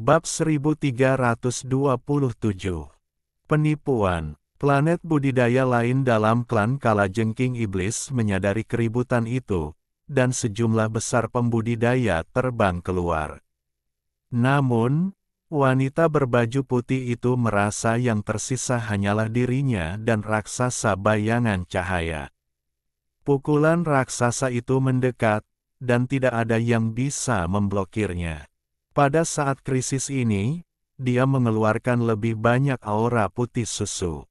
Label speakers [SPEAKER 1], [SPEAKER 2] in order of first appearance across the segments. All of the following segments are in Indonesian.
[SPEAKER 1] Bab 1327. Penipuan. Planet budidaya lain dalam klan Kalajengking Iblis menyadari keributan itu, dan sejumlah besar pembudidaya terbang keluar. Namun, wanita berbaju putih itu merasa yang tersisa hanyalah dirinya dan raksasa bayangan cahaya. Pukulan raksasa itu mendekat, dan tidak ada yang bisa memblokirnya. Pada saat krisis ini, dia mengeluarkan lebih banyak aura putih susu.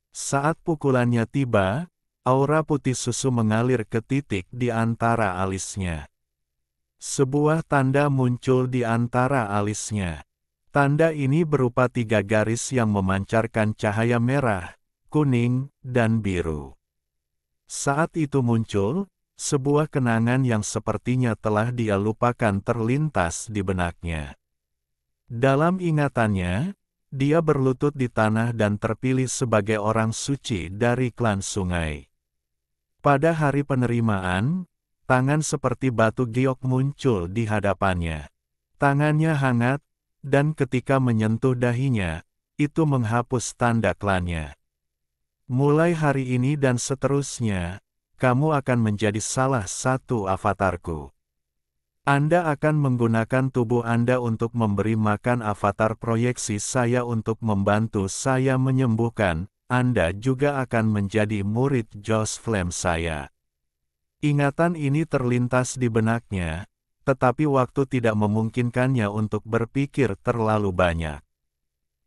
[SPEAKER 1] Saat pukulannya tiba, aura putih susu mengalir ke titik di antara alisnya. Sebuah tanda muncul di antara alisnya. Tanda ini berupa 3 garis yang memancarkan cahaya merah, kuning, dan biru. Saat itu muncul, sebuah kenangan yang sepertinya telah dia lupakan terlintas di benaknya. Dalam ingatannya, dia berlutut di tanah dan terpilih sebagai orang suci dari klan sungai. Pada hari penerimaan, tangan seperti batu giok muncul di hadapannya. Tangannya hangat, dan ketika menyentuh dahinya, itu menghapus tanda klannya. Mulai hari ini dan seterusnya, kamu akan menjadi salah satu avatarku. Anda akan menggunakan tubuh Anda untuk memberi makan avatar proyeksi saya untuk membantu saya menyembuhkan. Anda juga akan menjadi murid Joss Flame saya. Ingatan ini terlintas di benaknya, tetapi waktu tidak memungkinkannya untuk berpikir terlalu banyak.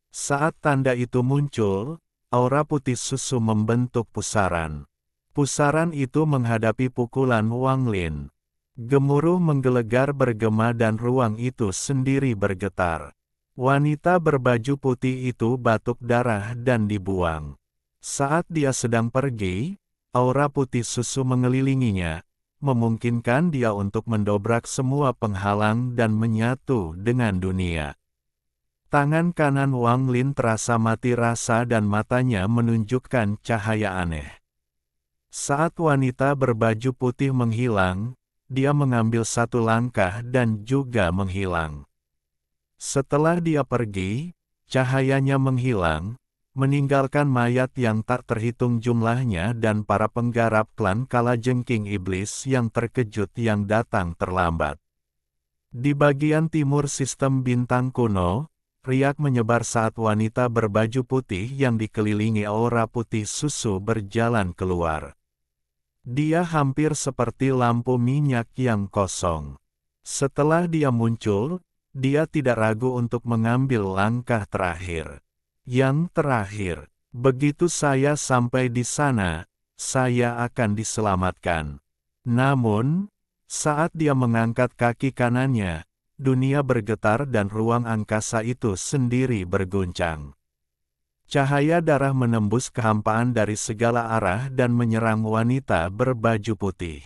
[SPEAKER 1] Saat tanda itu muncul, aura putih susu membentuk pusaran. Pusaran itu menghadapi pukulan Wang Lin. Gemuruh menggelegar bergema dan ruang itu sendiri bergetar. Wanita berbaju putih itu batuk darah dan dibuang. Saat dia sedang pergi, aura putih susu mengelilinginya, memungkinkan dia untuk mendobrak semua penghalang dan menyatu dengan dunia. Tangan kanan Wang Lin terasa mati rasa dan matanya menunjukkan cahaya aneh. Saat wanita berbaju putih menghilang, dia mengambil satu langkah dan juga menghilang. Setelah dia pergi, cahayanya menghilang, meninggalkan mayat yang tak terhitung jumlahnya dan para penggarap klan Kalajengking Iblis yang terkejut yang datang terlambat. Di bagian timur sistem bintang kuno, riak menyebar saat wanita berbaju putih yang dikelilingi aura putih susu berjalan keluar. Dia hampir seperti lampu minyak yang kosong. Setelah dia muncul, dia tidak ragu untuk mengambil langkah terakhir. Yang terakhir, begitu saya sampai di sana, saya akan diselamatkan. Namun, saat dia mengangkat kaki kanannya, dunia bergetar dan ruang angkasa itu sendiri berguncang. Cahaya darah menembus kehampaan dari segala arah dan menyerang wanita berbaju putih.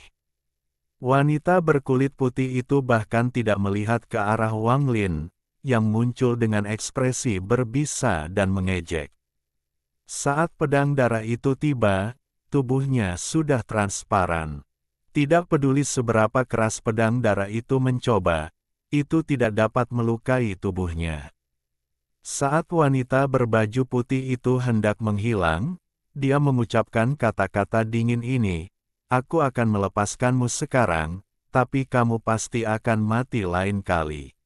[SPEAKER 1] Wanita berkulit putih itu bahkan tidak melihat ke arah Wang Lin, yang muncul dengan ekspresi berbisa dan mengejek. Saat pedang darah itu tiba, tubuhnya sudah transparan. Tidak peduli seberapa keras pedang darah itu mencoba, itu tidak dapat melukai tubuhnya. Saat wanita berbaju putih itu hendak menghilang, dia mengucapkan kata-kata dingin ini, "Aku akan melepaskanmu sekarang, tapi kamu pasti akan mati lain kali.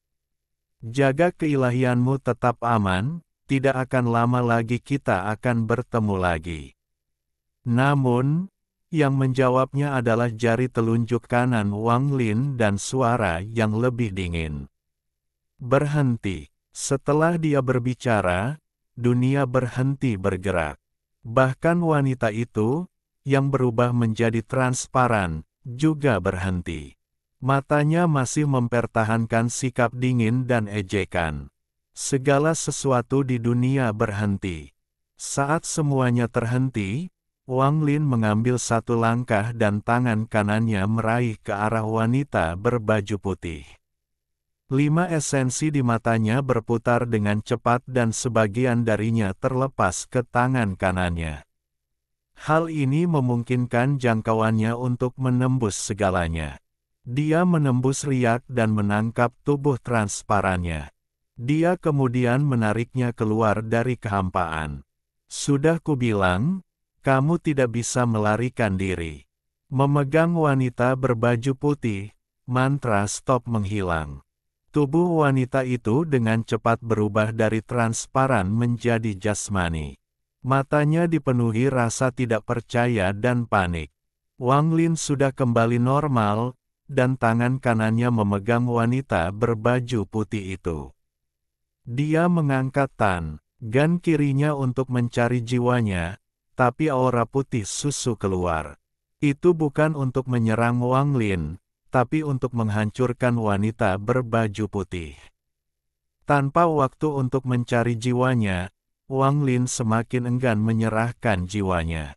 [SPEAKER 1] Jaga keilahianmu tetap aman, tidak akan lama lagi kita akan bertemu lagi." Namun, yang menjawabnya adalah jari telunjuk kanan Wang Lin dan suara yang lebih dingin. "Berhenti." Setelah dia berbicara, dunia berhenti bergerak. Bahkan wanita itu, yang berubah menjadi transparan, juga berhenti. Matanya masih mempertahankan sikap dingin dan ejekan. Segala sesuatu di dunia berhenti. Saat semuanya terhenti, Wang Lin mengambil satu langkah dan tangan kanannya meraih ke arah wanita berbaju putih. 5 esensi di matanya berputar dengan cepat dan sebagian darinya terlepas ke tangan kanannya. Hal ini memungkinkan jangkauannya untuk menembus segalanya. Dia menembus riak dan menangkap tubuh transparannya. Dia kemudian menariknya keluar dari kehampaan. Sudah kubilang, kamu tidak bisa melarikan diri. Memegang wanita berbaju putih, mantra stop menghilang. Tubuh wanita itu dengan cepat berubah dari transparan menjadi jasmani. Matanya dipenuhi rasa tidak percaya dan panik. Wang Lin sudah kembali normal, dan tangan kanannya memegang wanita berbaju putih itu. Dia mengangkat gan kirinya untuk mencari jiwanya, tapi aura putih susu keluar. Itu bukan untuk menyerang Wang Lin, tapi untuk menghancurkan wanita berbaju putih. Tanpa waktu untuk mencari jiwanya, Wang Lin semakin enggan menyerahkan jiwanya.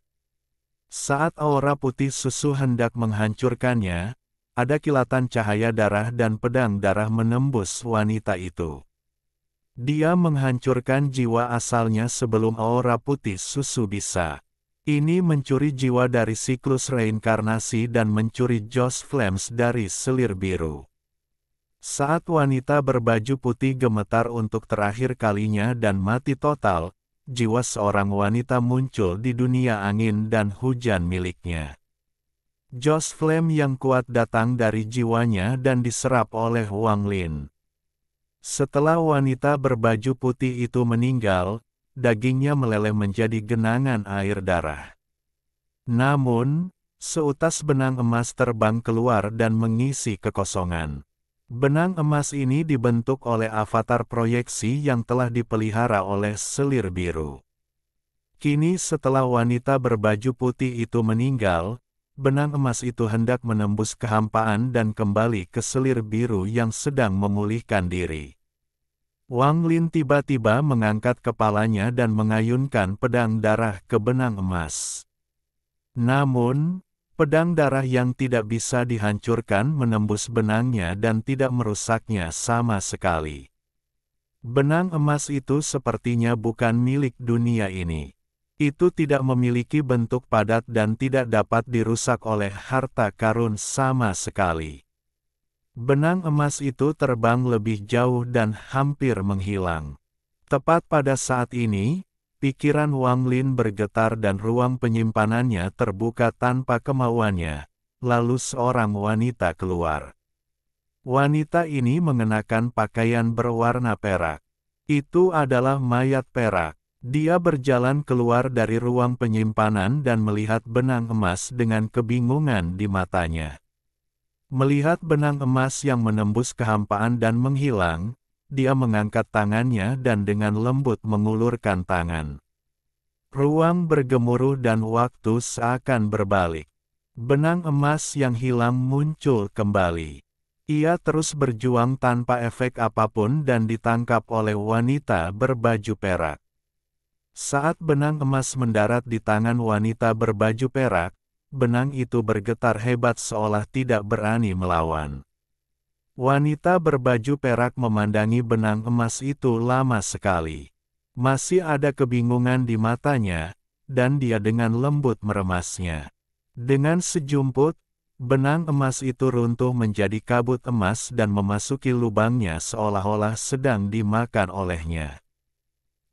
[SPEAKER 1] Saat aura putih susu hendak menghancurkannya, ada kilatan cahaya darah dan pedang darah menembus wanita itu. Dia menghancurkan jiwa asalnya sebelum aura putih susu bisa. Ini mencuri jiwa dari siklus reinkarnasi dan mencuri Joss Flames dari selir biru. Saat wanita berbaju putih gemetar untuk terakhir kalinya dan mati total, jiwa seorang wanita muncul di dunia angin dan hujan miliknya. Joss Flame yang kuat datang dari jiwanya dan diserap oleh Wang Lin. Setelah wanita berbaju putih itu meninggal, dagingnya meleleh menjadi genangan air darah. Namun, seutas benang emas terbang keluar dan mengisi kekosongan. Benang emas ini dibentuk oleh avatar proyeksi yang telah dipelihara oleh selir biru. Kini setelah wanita berbaju putih itu meninggal, benang emas itu hendak menembus kehampaan dan kembali ke selir biru yang sedang memulihkan diri. Wang Lin tiba-tiba mengangkat kepalanya dan mengayunkan pedang darah ke benang emas. Namun, pedang darah yang tidak bisa dihancurkan menembus benangnya dan tidak merusaknya sama sekali. Benang emas itu sepertinya bukan milik dunia ini. Itu tidak memiliki bentuk padat dan tidak dapat dirusak oleh harta karun sama sekali. Benang emas itu terbang lebih jauh dan hampir menghilang. Tepat pada saat ini, pikiran Wang Lin bergetar dan ruang penyimpanannya terbuka tanpa kemauannya. Lalu seorang wanita keluar. Wanita ini mengenakan pakaian berwarna perak. Itu adalah mayat perak. Dia berjalan keluar dari ruang penyimpanan dan melihat benang emas dengan kebingungan di matanya. Melihat benang emas yang menembus kehampaan dan menghilang, dia mengangkat tangannya dan dengan lembut mengulurkan tangan. Ruang bergemuruh dan waktu seakan berbalik. Benang emas yang hilang muncul kembali. Ia terus berjuang tanpa efek apapun dan ditangkap oleh wanita berbaju perak. Saat benang emas mendarat di tangan wanita berbaju perak, benang itu bergetar hebat seolah tidak berani melawan. Wanita berbaju perak memandangi benang emas itu lama sekali. Masih ada kebingungan di matanya, dan dia dengan lembut meremasnya. Dengan sejumput, benang emas itu runtuh menjadi kabut emas dan memasuki lubangnya seolah-olah sedang dimakan olehnya.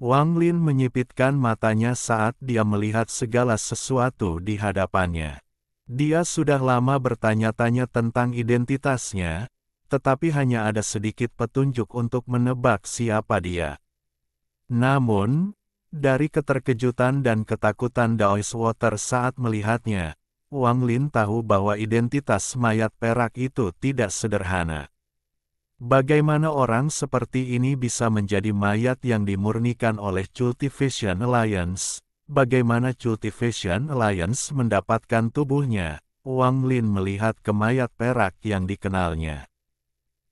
[SPEAKER 1] Wang Lin menyipitkan matanya saat dia melihat segala sesuatu di hadapannya. Dia sudah lama bertanya-tanya tentang identitasnya, tetapi hanya ada sedikit petunjuk untuk menebak siapa dia. Namun, dari keterkejutan dan ketakutan Daoist Water saat melihatnya, Wang Lin tahu bahwa identitas mayat perak itu tidak sederhana. Bagaimana orang seperti ini bisa menjadi mayat yang dimurnikan oleh Cultivation Alliance? Bagaimana Cultivation Alliance mendapatkan tubuhnya? Wang Lin melihat ke mayat perak yang dikenalnya.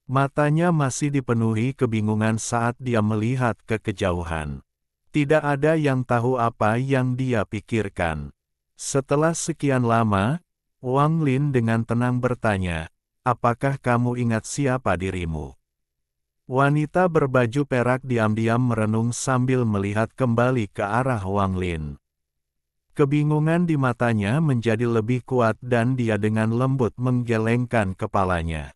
[SPEAKER 1] Matanya masih dipenuhi kebingungan saat dia melihat ke kejauhan. Tidak ada yang tahu apa yang dia pikirkan. Setelah sekian lama, Wang Lin dengan tenang bertanya, "Apakah kamu ingat siapa dirimu?" Wanita berbaju perak diam-diam merenung sambil melihat kembali ke arah Wang Lin. Kebingungan di matanya menjadi lebih kuat dan dia dengan lembut menggelengkan kepalanya.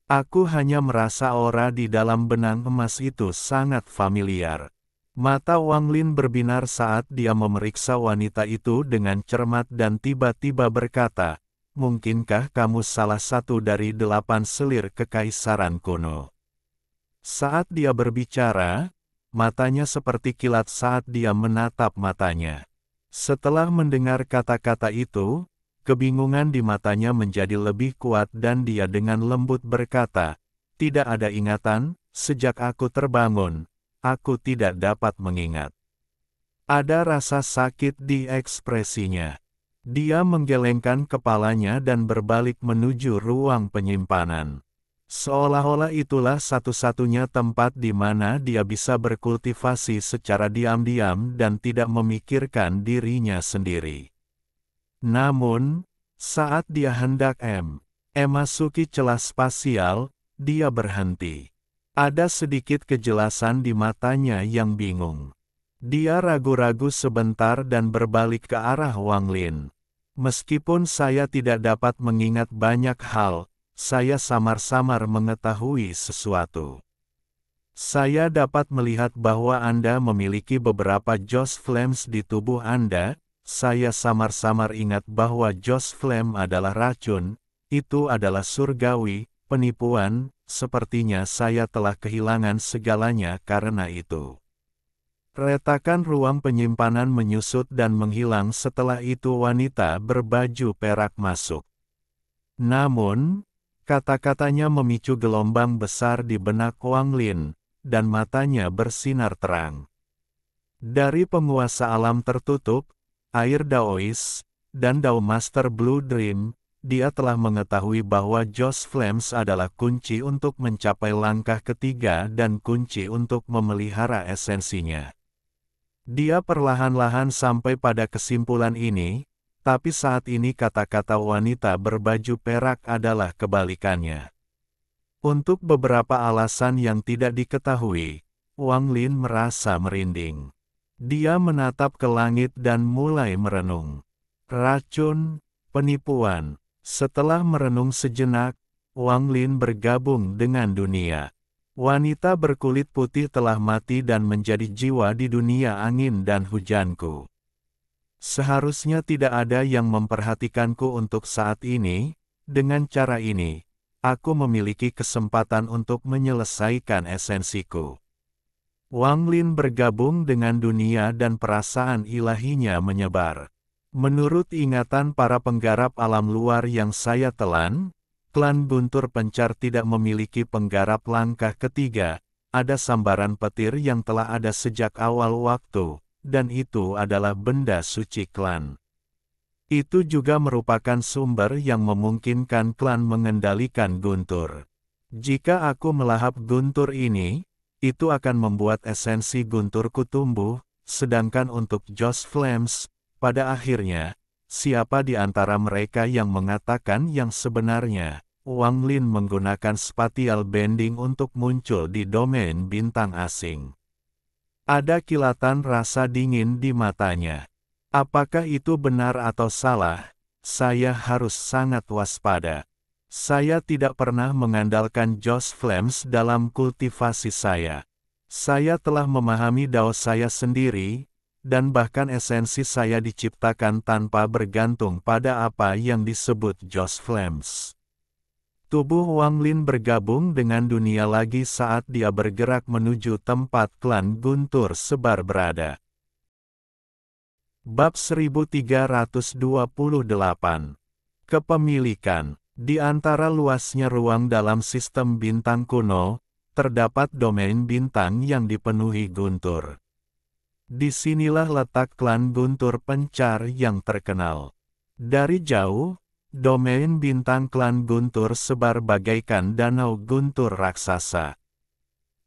[SPEAKER 1] Aku hanya merasa aura di dalam benang emas itu sangat familiar. Mata Wang Lin berbinar saat dia memeriksa wanita itu dengan cermat dan tiba-tiba berkata, "Mungkinkah kamu salah satu dari 8 selir kekaisaran kuno?" Saat dia berbicara, matanya seperti kilat saat dia menatap matanya. Setelah mendengar kata-kata itu, kebingungan di matanya menjadi lebih kuat dan dia dengan lembut berkata, "Tidak ada ingatan, sejak aku terbangun, aku tidak dapat mengingat." Ada rasa sakit di ekspresinya. Dia menggelengkan kepalanya dan berbalik menuju ruang penyimpanan. Seolah-olah itulah satu-satunya tempat di mana dia bisa berkultivasi secara diam-diam dan tidak memikirkan dirinya sendiri. Namun, saat dia hendak memasuki celah spasial, dia berhenti. Ada sedikit kejelasan di matanya yang bingung. Dia ragu-ragu sebentar dan berbalik ke arah Wang Lin. "Meskipun saya tidak dapat mengingat banyak hal, saya samar-samar mengetahui sesuatu. Saya dapat melihat bahwa Anda memiliki beberapa Joss Flames di tubuh Anda. Saya samar-samar ingat bahwa Joss Flame adalah racun, itu adalah surgawi, penipuan, sepertinya saya telah kehilangan segalanya karena itu." Retakan ruang penyimpanan menyusut dan menghilang setelah itu wanita berbaju perak masuk. Namun, kata-katanya memicu gelombang besar di benak Wang Lin, dan matanya bersinar terang. Dari penguasa alam tertutup, air Daois, dan Dao Master Blue Dream, dia telah mengetahui bahwa Joss Flames adalah kunci untuk mencapai langkah ketiga dan kunci untuk memelihara esensinya. Dia perlahan-lahan sampai pada kesimpulan ini, tapi saat ini kata-kata wanita berbaju perak adalah kebalikannya. Untuk beberapa alasan yang tidak diketahui, Wang Lin merasa merinding. Dia menatap ke langit dan mulai merenung. Racun, penipuan. Setelah merenung sejenak, Wang Lin bergabung dengan dunia. Wanita berkulit putih telah mati dan menjadi jiwa di dunia angin dan hujanku. Seharusnya tidak ada yang memperhatikanku untuk saat ini. Dengan cara ini, aku memiliki kesempatan untuk menyelesaikan esensiku. Wang Lin bergabung dengan dunia dan perasaan ilahinya menyebar. Menurut ingatan para penggarap alam luar yang saya telan, klan Guntur Pencar tidak memiliki penggarap langkah ketiga. Ada sambaran petir yang telah ada sejak awal waktu, dan itu adalah benda suci klan. Itu juga merupakan sumber yang memungkinkan klan mengendalikan Guntur. Jika aku melahap Guntur ini, itu akan membuat esensi Gunturku tumbuh, sedangkan untuk Joss Flames, pada akhirnya, siapa di antara mereka yang mengatakan yang sebenarnya? Wang Lin menggunakan spatial bending untuk muncul di domain bintang asing. Ada kilatan rasa dingin di matanya. Apakah itu benar atau salah? Saya harus sangat waspada. Saya tidak pernah mengandalkan Joss Flames dalam kultivasi saya. Saya telah memahami Dao saya sendiri, dan bahkan esensi saya diciptakan tanpa bergantung pada apa yang disebut Joss Flames. Tubuh Wang Lin bergabung dengan dunia lagi saat dia bergerak menuju tempat klan Guntur Sebar berada. Bab 1328. Kepemilikan. Di antara luasnya ruang dalam sistem bintang kuno, terdapat domain bintang yang dipenuhi Guntur. Disinilah letak klan Guntur Pencar yang terkenal. Dari jauh, domain bintang klan Guntur Sebar bagaikan danau guntur raksasa.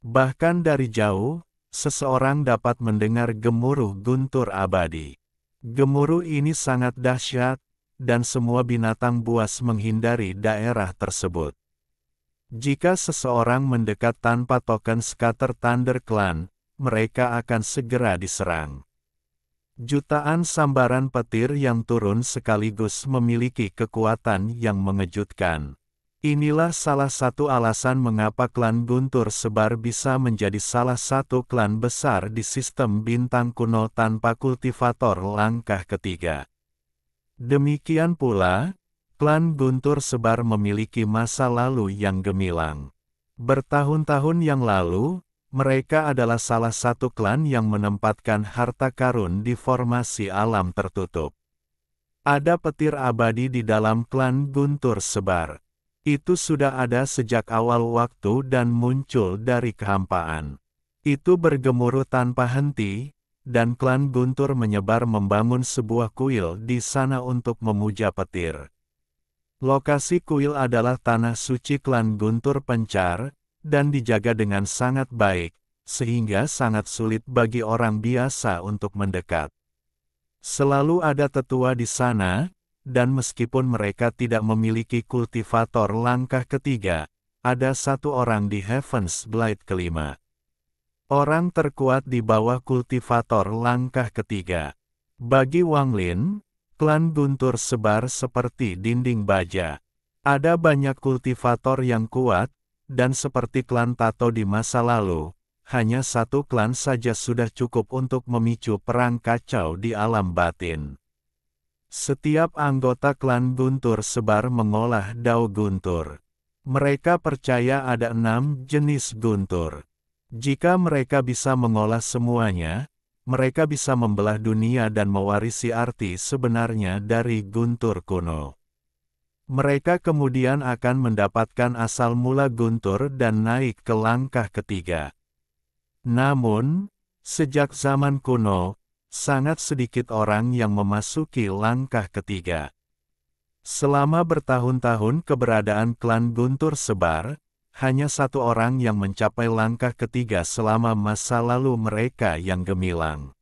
[SPEAKER 1] Bahkan dari jauh, seseorang dapat mendengar gemuruh guntur abadi. Gemuruh ini sangat dahsyat, dan semua binatang buas menghindari daerah tersebut. Jika seseorang mendekat tanpa token Scatter Thunder Clan, mereka akan segera diserang. Jutaan sambaran petir yang turun sekaligus memiliki kekuatan yang mengejutkan. Inilah salah satu alasan mengapa klan Guntur Sebar bisa menjadi salah satu klan besar di sistem bintang kuno tanpa kultivator langkah ketiga. Demikian pula, klan Guntur Sebar memiliki masa lalu yang gemilang. Bertahun-tahun yang lalu, mereka adalah salah satu klan yang menempatkan harta karun di formasi alam tertutup. Ada petir abadi di dalam klan Guntur Sebar. Itu sudah ada sejak awal waktu dan muncul dari kehampaan. Itu bergemuruh tanpa henti, dan klan Guntur menyebar membangun sebuah kuil di sana untuk memuja petir. Lokasi kuil adalah tanah suci klan Guntur Pencar, dan dijaga dengan sangat baik, sehingga sangat sulit bagi orang biasa untuk mendekat. Selalu ada tetua di sana, dan meskipun mereka tidak memiliki kultivator langkah ketiga, ada satu orang di Heaven's Blade kelima. Orang terkuat di bawah kultivator langkah ketiga. Bagi Wang Lin, klan Guntur Sebar seperti dinding baja. Ada banyak kultivator yang kuat, dan seperti klan Tato di masa lalu, hanya satu klan saja sudah cukup untuk memicu perang kacau di alam batin. Setiap anggota klan Guntur Sebar mengolah dao guntur. Mereka percaya ada 6 jenis guntur. Jika mereka bisa mengolah semuanya, mereka bisa membelah dunia dan mewarisi arti sebenarnya dari guntur kuno. Mereka kemudian akan mendapatkan asal mula guntur dan naik ke langkah ketiga. Namun, sejak zaman kuno, sangat sedikit orang yang memasuki langkah ketiga. Selama bertahun-tahun keberadaan klan Guntur Sebar, hanya satu orang yang mencapai langkah ketiga selama masa lalu mereka yang gemilang.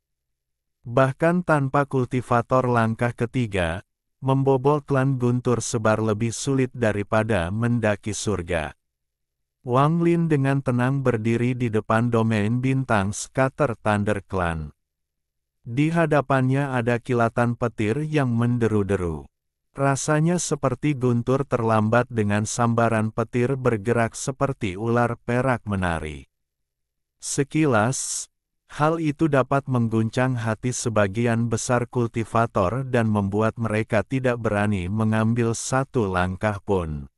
[SPEAKER 1] Bahkan tanpa kultivator langkah ketiga, membobol klan Guntur Sebar lebih sulit daripada mendaki surga. Wang Lin dengan tenang berdiri di depan domain bintang Scatter Thunder Clan. Di hadapannya ada kilatan petir yang menderu-deru. Rasanya seperti guntur terlambat dengan sambaran petir bergerak seperti ular perak menari. Sekilas, hal itu dapat mengguncang hati sebagian besar kultivator dan membuat mereka tidak berani mengambil satu langkah pun.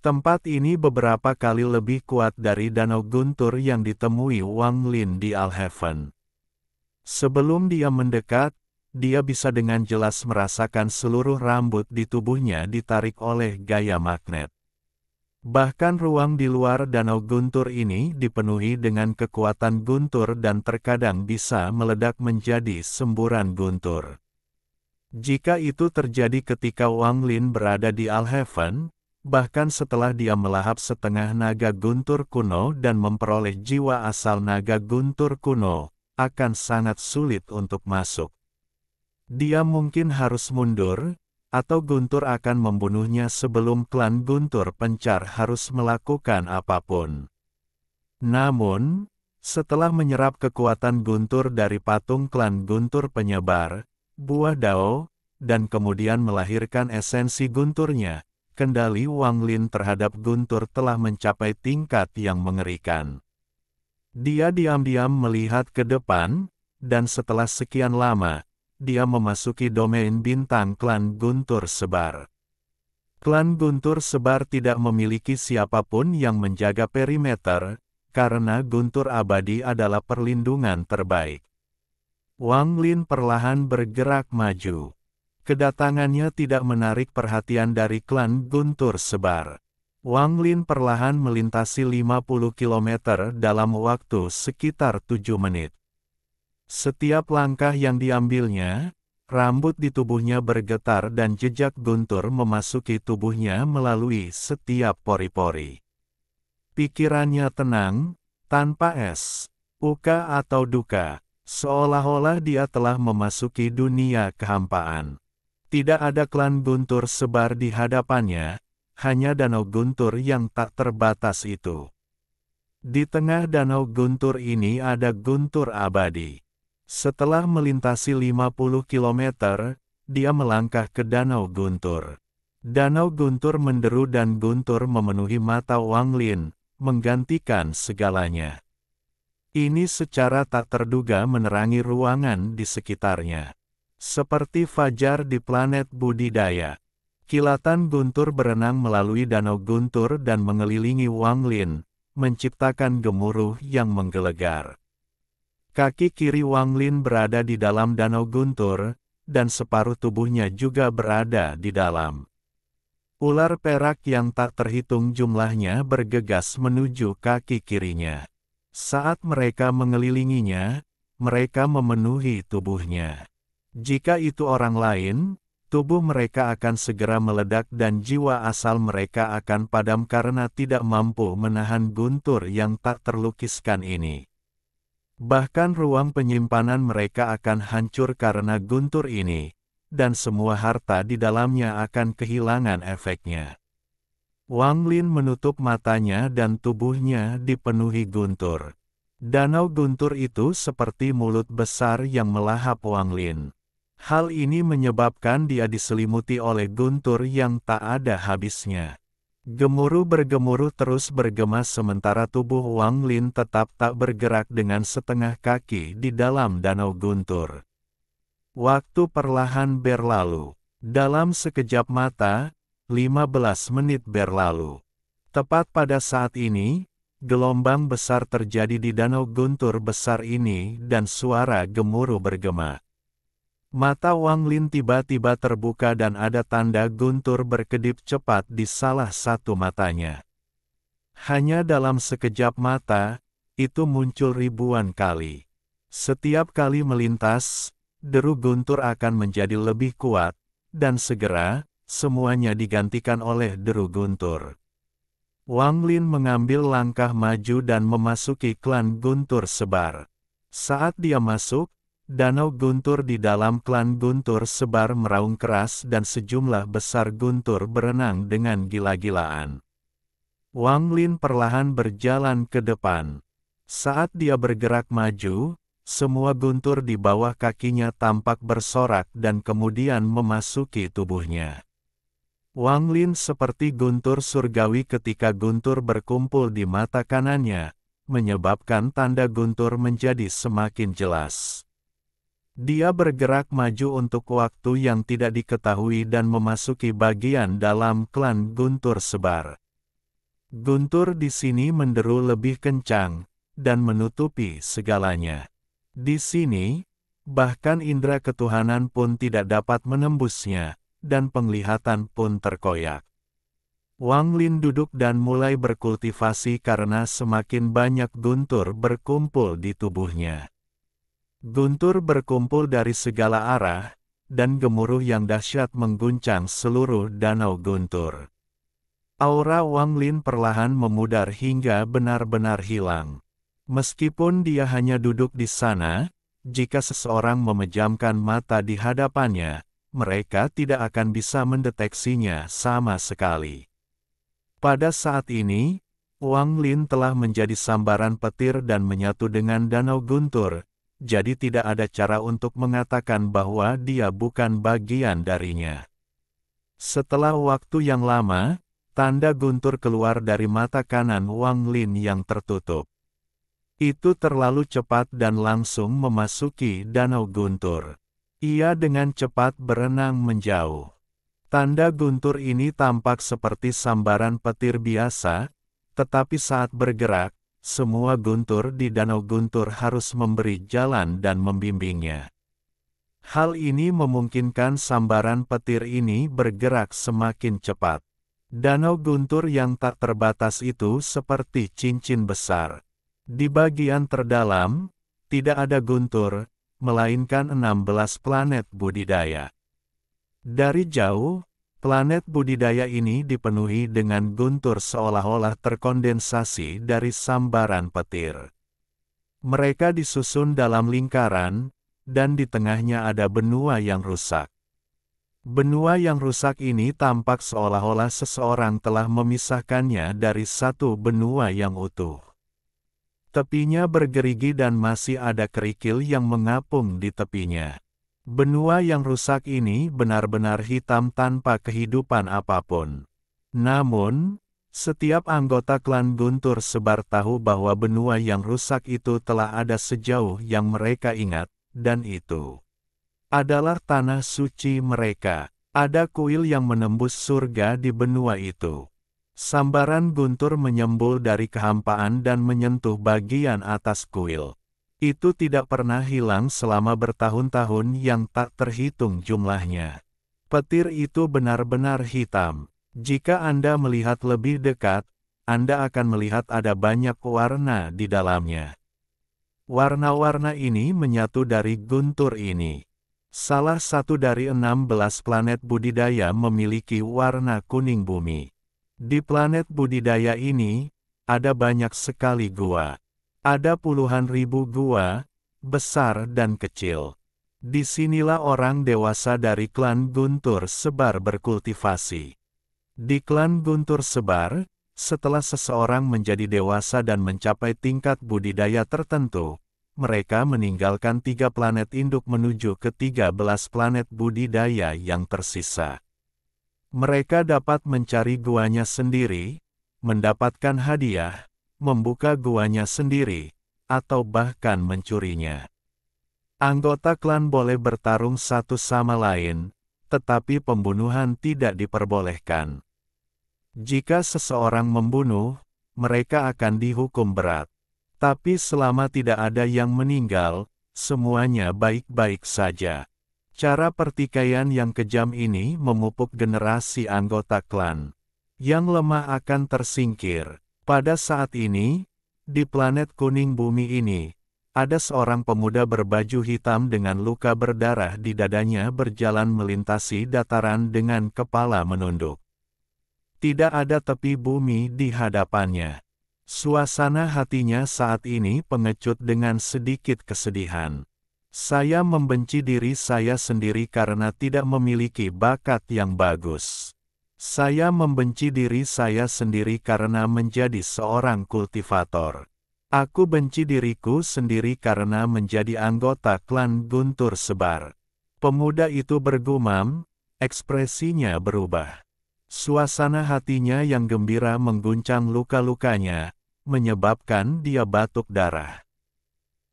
[SPEAKER 1] Tempat ini beberapa kali lebih kuat dari danau guntur yang ditemui Wang Lin di Alhaven. Sebelum dia mendekat, dia bisa dengan jelas merasakan seluruh rambut di tubuhnya ditarik oleh gaya magnet. Bahkan ruang di luar danau guntur ini dipenuhi dengan kekuatan guntur dan terkadang bisa meledak menjadi semburan guntur. Jika itu terjadi ketika Wang Lin berada di Alhaven, bahkan setelah dia melahap setengah naga guntur kuno dan memperoleh jiwa asal naga guntur kuno, akan sangat sulit untuk masuk. Dia mungkin harus mundur, atau guntur akan membunuhnya sebelum klan Guntur Pencar harus melakukan apapun. Namun, setelah menyerap kekuatan guntur dari patung klan Guntur Penyebar, buah dao, dan kemudian melahirkan esensi gunturnya, kendali Wang Lin terhadap guntur telah mencapai tingkat yang mengerikan. Dia diam-diam melihat ke depan, dan setelah sekian lama, dia memasuki domain bintang klan Guntur Sebar. Klan Guntur Sebar tidak memiliki siapapun yang menjaga perimeter, karena guntur abadi adalah perlindungan terbaik. Wang Lin perlahan bergerak maju. Kedatangannya tidak menarik perhatian dari klan Guntur Sebar. Wang Lin perlahan melintasi 50 km dalam waktu sekitar 7 menit. Setiap langkah yang diambilnya, rambut di tubuhnya bergetar dan jejak guntur memasuki tubuhnya melalui setiap pori-pori. Pikirannya tenang, tanpa es, uka atau duka, seolah-olah dia telah memasuki dunia kehampaan. Tidak ada klan Guntur Sebar di hadapannya, hanya danau guntur yang tak terbatas itu. Di tengah danau guntur ini ada guntur abadi. Setelah melintasi 50 km, dia melangkah ke danau guntur. Danau Guntur menderu dan guntur memenuhi mata Wang Lin, menggantikan segalanya. Ini secara tak terduga menerangi ruangan di sekitarnya. Seperti fajar di planet budidaya. Kilatan guntur berenang melalui Danau Guntur dan mengelilingi Wang Lin, menciptakan gemuruh yang menggelegar. Kaki kiri Wang Lin berada di dalam Danau Guntur, dan separuh tubuhnya juga berada di dalam. Ular perak yang tak terhitung jumlahnya bergegas menuju kaki kirinya. Saat mereka mengelilinginya, mereka memenuhi tubuhnya. Jika itu orang lain, tubuh mereka akan segera meledak dan jiwa asal mereka akan padam karena tidak mampu menahan guntur yang tak terlukiskan ini. Bahkan ruang penyimpanan mereka akan hancur karena guntur ini, dan semua harta di dalamnya akan kehilangan efeknya. Wang Lin menutup matanya dan tubuhnya dipenuhi guntur. Danau guntur itu seperti mulut besar yang melahap Wang Lin. Hal ini menyebabkan dia diselimuti oleh guntur yang tak ada habisnya. Gemuruh terus bergema sementara tubuh Wang Lin tetap tak bergerak dengan setengah kaki di dalam Danau Guntur. Waktu perlahan berlalu. Dalam sekejap mata, 15 menit berlalu. Tepat pada saat ini, gelombang besar terjadi di Danau Guntur besar ini dan suara gemuruh bergema. Mata Wang Lin tiba-tiba terbuka dan ada tanda guntur berkedip cepat di salah satu matanya. Hanya dalam sekejap mata, itu muncul ribuan kali. Setiap kali melintas, deru guntur akan menjadi lebih kuat, dan segera, semuanya digantikan oleh deru guntur. Wang Lin mengambil langkah maju dan memasuki klan guntur sebar. Saat dia masuk, Danau guntur di dalam klan guntur sebar meraung keras dan sejumlah besar guntur berenang dengan gila-gilaan. Wang Lin perlahan berjalan ke depan. Saat dia bergerak maju, semua guntur di bawah kakinya tampak bersorak dan kemudian memasuki tubuhnya. Wang Lin seperti guntur surgawi ketika guntur berkumpul di mata kanannya, menyebabkan tanda guntur menjadi semakin jelas. Dia bergerak maju untuk waktu yang tidak diketahui dan memasuki bagian dalam klan guntur sebar. Guntur di sini menderu lebih kencang, dan menutupi segalanya. Di sini, bahkan indera ketuhanan pun tidak dapat menembusnya, dan penglihatan pun terkoyak. Wang Lin duduk dan mulai berkultivasi karena semakin banyak guntur berkumpul di tubuhnya. Guntur berkumpul dari segala arah, dan gemuruh yang dahsyat mengguncang seluruh Danau Guntur. Aura Wang Lin perlahan memudar hingga benar-benar hilang. Meskipun dia hanya duduk di sana, jika seseorang memejamkan mata di hadapannya, mereka tidak akan bisa mendeteksinya sama sekali. Pada saat ini, Wang Lin telah menjadi sambaran petir dan menyatu dengan Danau Guntur, jadi tidak ada cara untuk mengatakan bahwa dia bukan bagian darinya. Setelah waktu yang lama, tanda guntur keluar dari mata kanan Wang Lin yang tertutup. Itu terlalu cepat dan langsung memasuki Danau Guntur. Ia dengan cepat berenang menjauh. Tanda guntur ini tampak seperti sambaran petir biasa, tetapi saat bergerak, semua guntur di Danau Guntur harus memberi jalan dan membimbingnya. Hal ini memungkinkan sambaran petir ini bergerak semakin cepat. Danau Guntur yang tak terbatas itu seperti cincin besar. Di bagian terdalam, tidak ada guntur, melainkan 16 planet budidaya. Dari jauh, planet budidaya ini dipenuhi dengan guntur seolah-olah terkondensasi dari sambaran petir. Mereka disusun dalam lingkaran, dan di tengahnya ada benua yang rusak. Benua yang rusak ini tampak seolah-olah seseorang telah memisahkannya dari satu benua yang utuh. Tepinya bergerigi dan masih ada kerikil yang mengapung di tepinya. Benua yang rusak ini benar-benar hitam tanpa kehidupan apapun. Namun, setiap anggota klan Guntur Sebar tahu bahwa benua yang rusak itu telah ada sejauh yang mereka ingat, dan itu adalah tanah suci mereka. Ada kuil yang menembus surga di benua itu. Sambaran guntur menyembul dari kehampaan dan menyentuh bagian atas kuil. Itu tidak pernah hilang selama bertahun-tahun yang tak terhitung jumlahnya. Petir itu benar-benar hitam. Jika Anda melihat lebih dekat, Anda akan melihat ada banyak warna di dalamnya. Warna-warna ini menyatu dari guntur ini. Salah satu dari 16 planet budidaya memiliki warna kuning bumi. Di planet budidaya ini, ada banyak sekali gua. Ada puluhan ribu gua, besar dan kecil. Disinilah orang dewasa dari klan Guntur Sebar berkultivasi. Di klan Guntur Sebar, setelah seseorang menjadi dewasa dan mencapai tingkat budidaya tertentu, mereka meninggalkan 3 planet induk menuju ke 13 planet budidaya yang tersisa. Mereka dapat mencari guanya sendiri, mendapatkan hadiah, membuka guanya sendiri, atau bahkan mencurinya. Anggota klan boleh bertarung satu sama lain, tetapi pembunuhan tidak diperbolehkan. Jika seseorang membunuh, mereka akan dihukum berat. Tapi selama tidak ada yang meninggal, semuanya baik-baik saja. Cara pertikaian yang kejam ini memupuk generasi anggota klan. Yang lemah akan tersingkir. Pada saat ini, di planet kuning bumi ini, ada seorang pemuda berbaju hitam dengan luka berdarah di dadanya berjalan melintasi dataran dengan kepala menunduk. Tidak ada tepi bumi di hadapannya. Suasana hatinya saat ini pengecut dengan sedikit kesedihan. Saya membenci diri saya sendiri karena tidak memiliki bakat yang bagus. Saya membenci diri saya sendiri karena menjadi seorang kultivator. Aku benci diriku sendiri karena menjadi anggota klan Guntur Sebar. Pemuda itu bergumam, ekspresinya berubah. Suasana hatinya yang gembira mengguncang luka-lukanya, menyebabkan dia batuk darah.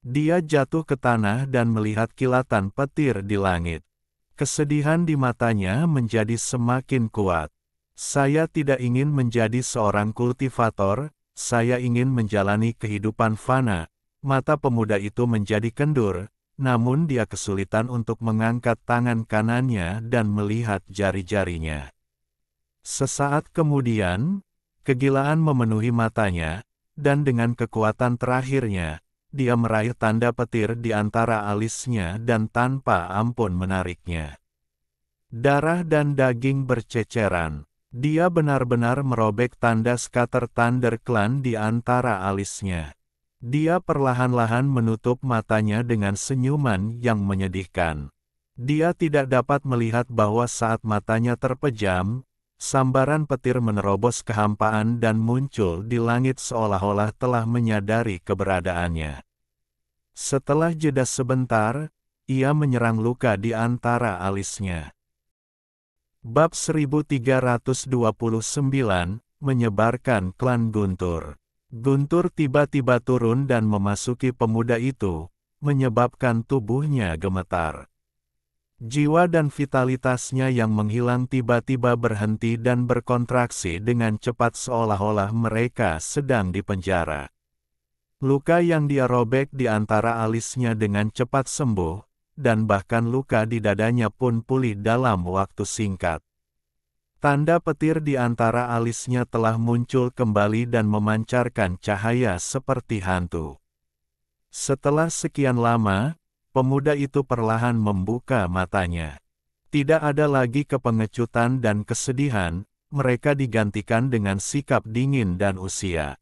[SPEAKER 1] Dia jatuh ke tanah dan melihat kilatan petir di langit. Kesedihan di matanya menjadi semakin kuat. Saya tidak ingin menjadi seorang kultivator, saya ingin menjalani kehidupan fana. Mata pemuda itu menjadi kendur, namun dia kesulitan untuk mengangkat tangan kanannya dan melihat jari-jarinya. Sesaat kemudian, kegilaan memenuhi matanya, dan dengan kekuatan terakhirnya, dia meraih tanda petir di antara alisnya dan tanpa ampun menariknya. Darah dan daging berceceran. Dia benar-benar merobek tanda Scatter Thunder Clan di antara alisnya. Dia perlahan-lahan menutup matanya dengan senyuman yang menyedihkan. Dia tidak dapat melihat bahwa saat matanya terpejam, sambaran petir menerobos kehampaan dan muncul di langit seolah-olah telah menyadari keberadaannya. Setelah jeda sebentar, ia menyerang luka di antara alisnya. Bab 1329, menyebarkan klan Guntur. Guntur tiba-tiba turun dan memasuki pemuda itu, menyebabkan tubuhnya gemetar. Jiwa dan vitalitasnya yang menghilang tiba-tiba berhenti dan berkontraksi dengan cepat seolah-olah mereka sedang dipenjara. Luka yang dia robek di antara alisnya dengan cepat sembuh, dan bahkan luka di dadanya pun pulih dalam waktu singkat. Tanda petir di antara alisnya telah muncul kembali dan memancarkan cahaya seperti hantu. Setelah sekian lama, pemuda itu perlahan membuka matanya. Tidak ada lagi kepengecutan dan kesedihan, mereka digantikan dengan sikap dingin dan usia.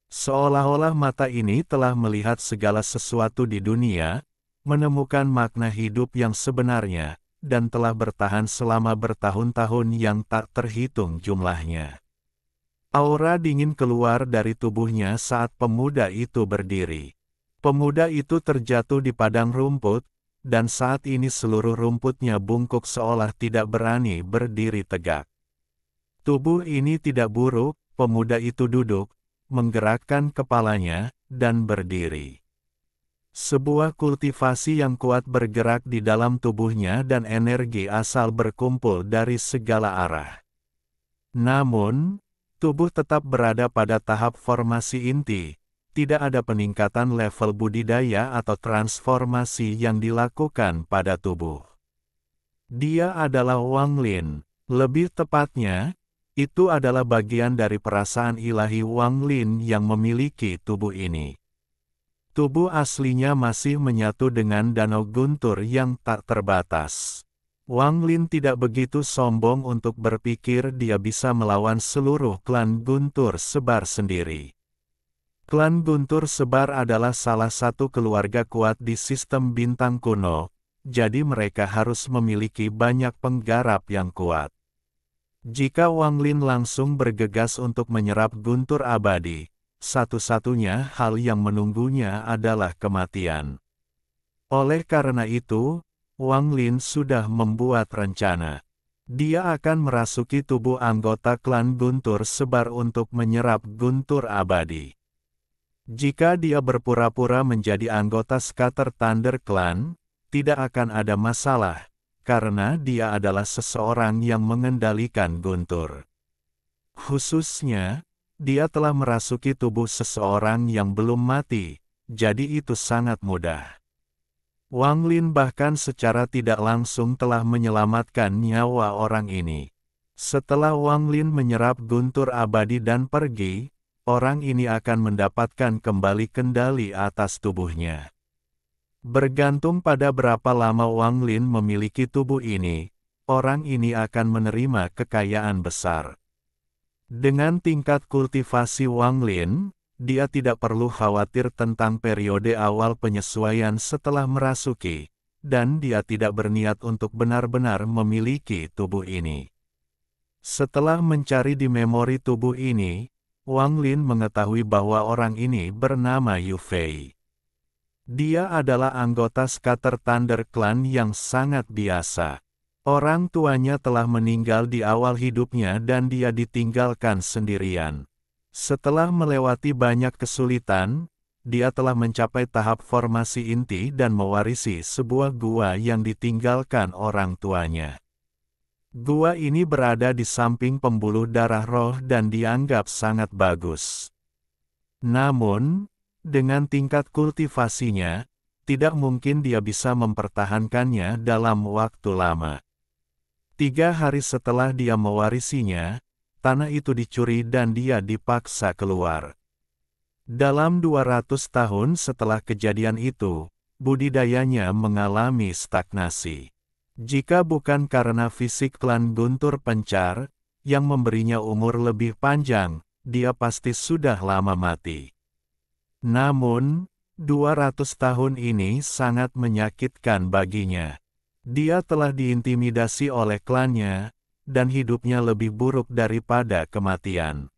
[SPEAKER 1] Seolah-olah mata ini telah melihat segala sesuatu di dunia, menemukan makna hidup yang sebenarnya, dan telah bertahan selama bertahun-tahun yang tak terhitung jumlahnya. Aura dingin keluar dari tubuhnya saat pemuda itu berdiri. Pemuda itu terjatuh di padang rumput, dan saat ini seluruh rumputnya bungkuk seolah tidak berani berdiri tegak. Tubuh ini tidak buruk, pemuda itu duduk, menggerakkan kepalanya, dan berdiri. Sebuah kultivasi yang kuat bergerak di dalam tubuhnya dan energi asal berkumpul dari segala arah. Namun, tubuh tetap berada pada tahap formasi inti, tidak ada peningkatan level budidaya atau transformasi yang dilakukan pada tubuh. Dia adalah Wang Lin, lebih tepatnya, itu adalah bagian dari perasaan ilahi Wang Lin yang memiliki tubuh ini. Tubuh aslinya masih menyatu dengan danau guntur yang tak terbatas. Wang Lin tidak begitu sombong untuk berpikir dia bisa melawan seluruh klan Guntur Sebar sendiri. Klan Guntur Sebar adalah salah satu keluarga kuat di sistem bintang kuno, jadi mereka harus memiliki banyak penggarap yang kuat. Jika Wang Lin langsung bergegas untuk menyerap Guntur Abadi, satu-satunya hal yang menunggunya adalah kematian. Oleh karena itu, Wang Lin sudah membuat rencana. Dia akan merasuki tubuh anggota klan Guntur Sebar untuk menyerap Guntur Abadi. Jika dia berpura-pura menjadi anggota Scatter Thunder Clan, tidak akan ada masalah, karena dia adalah seseorang yang mengendalikan Guntur. Khususnya, dia telah merasuki tubuh seseorang yang belum mati, jadi itu sangat mudah. Wang Lin bahkan secara tidak langsung telah menyelamatkan nyawa orang ini. Setelah Wang Lin menyerap Guntur Abadi dan pergi, orang ini akan mendapatkan kembali kendali atas tubuhnya. Bergantung pada berapa lama Wang Lin memiliki tubuh ini, orang ini akan menerima kekayaan besar. Dengan tingkat kultivasi Wang Lin, dia tidak perlu khawatir tentang periode awal penyesuaian setelah merasuki, dan dia tidak berniat untuk benar-benar memiliki tubuh ini. Setelah mencari di memori tubuh ini, Wang Lin mengetahui bahwa orang ini bernama Yu Fei. Dia adalah anggota Scatter Thunder Clan yang sangat biasa. Orang tuanya telah meninggal di awal hidupnya dan dia ditinggalkan sendirian. Setelah melewati banyak kesulitan, dia telah mencapai tahap formasi inti dan mewarisi sebuah gua yang ditinggalkan orang tuanya. Gua ini berada di samping pembuluh darah roh dan dianggap sangat bagus. Namun, dengan tingkat kultivasinya, tidak mungkin dia bisa mempertahankannya dalam waktu lama. 3 hari setelah dia mewarisinya, tanah itu dicuri dan dia dipaksa keluar. Dalam 200 tahun setelah kejadian itu, budidayanya mengalami stagnasi. Jika bukan karena fisik klan Guntur Pencar, yang memberinya umur lebih panjang, dia pasti sudah lama mati. Namun, 200 tahun ini sangat menyakitkan baginya. Dia telah diintimidasi oleh klannya, dan hidupnya lebih buruk daripada kematian.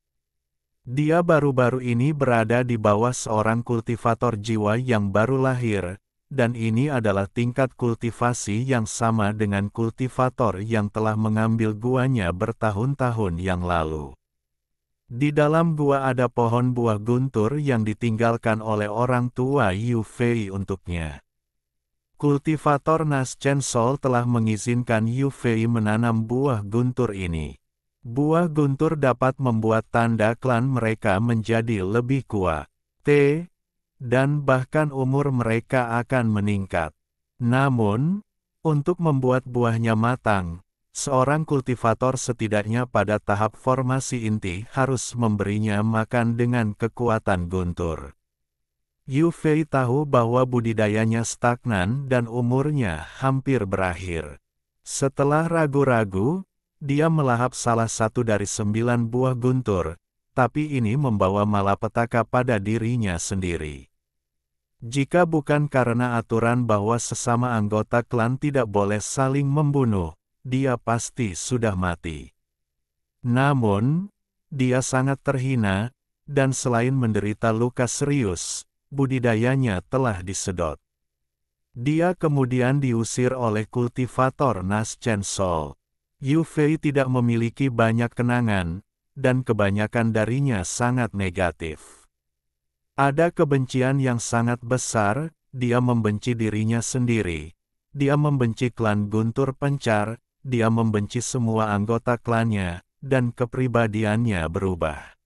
[SPEAKER 1] Dia baru-baru ini berada di bawah seorang kultivator jiwa yang baru lahir, dan ini adalah tingkat kultivasi yang sama dengan kultivator yang telah mengambil guanya bertahun-tahun yang lalu. Di dalam gua ada pohon buah guntur yang ditinggalkan oleh orang tua Yu Fei untuknya. Kultivator Nas Chen Sol telah mengizinkan Yu Fei menanam buah guntur ini. Buah guntur dapat membuat tanda klan mereka menjadi lebih kuat, dan bahkan umur mereka akan meningkat. Namun, untuk membuat buahnya matang, seorang kultivator setidaknya pada tahap formasi inti harus memberinya makan dengan kekuatan guntur. Yu Fei tahu bahwa budidayanya stagnan dan umurnya hampir berakhir. Setelah ragu-ragu, dia melahap salah satu dari 9 buah guntur, tapi ini membawa malapetaka pada dirinya sendiri. Jika bukan karena aturan bahwa sesama anggota klan tidak boleh saling membunuh, dia pasti sudah mati. Namun, dia sangat terhina, dan selain menderita luka serius, budidayanya telah disedot. Dia kemudian diusir oleh kultivator Nash Chainsaw. Yu Fei tidak memiliki banyak kenangan, dan kebanyakan darinya sangat negatif. Ada kebencian yang sangat besar, dia membenci dirinya sendiri. Dia membenci klan Guntur Pencar, dia membenci semua anggota klannya, dan kepribadiannya berubah.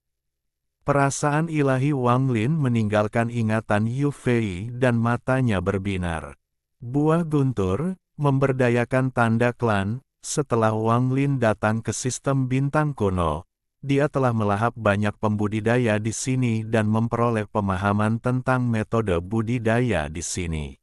[SPEAKER 1] Perasaan ilahi Wang Lin meninggalkan ingatan Yu Fei dan matanya berbinar. Buah guntur, memberdayakan tanda klan. Setelah Wang Lin datang ke sistem bintang kuno, dia telah melahap banyak pembudidaya di sini dan memperoleh pemahaman tentang metode budidaya di sini.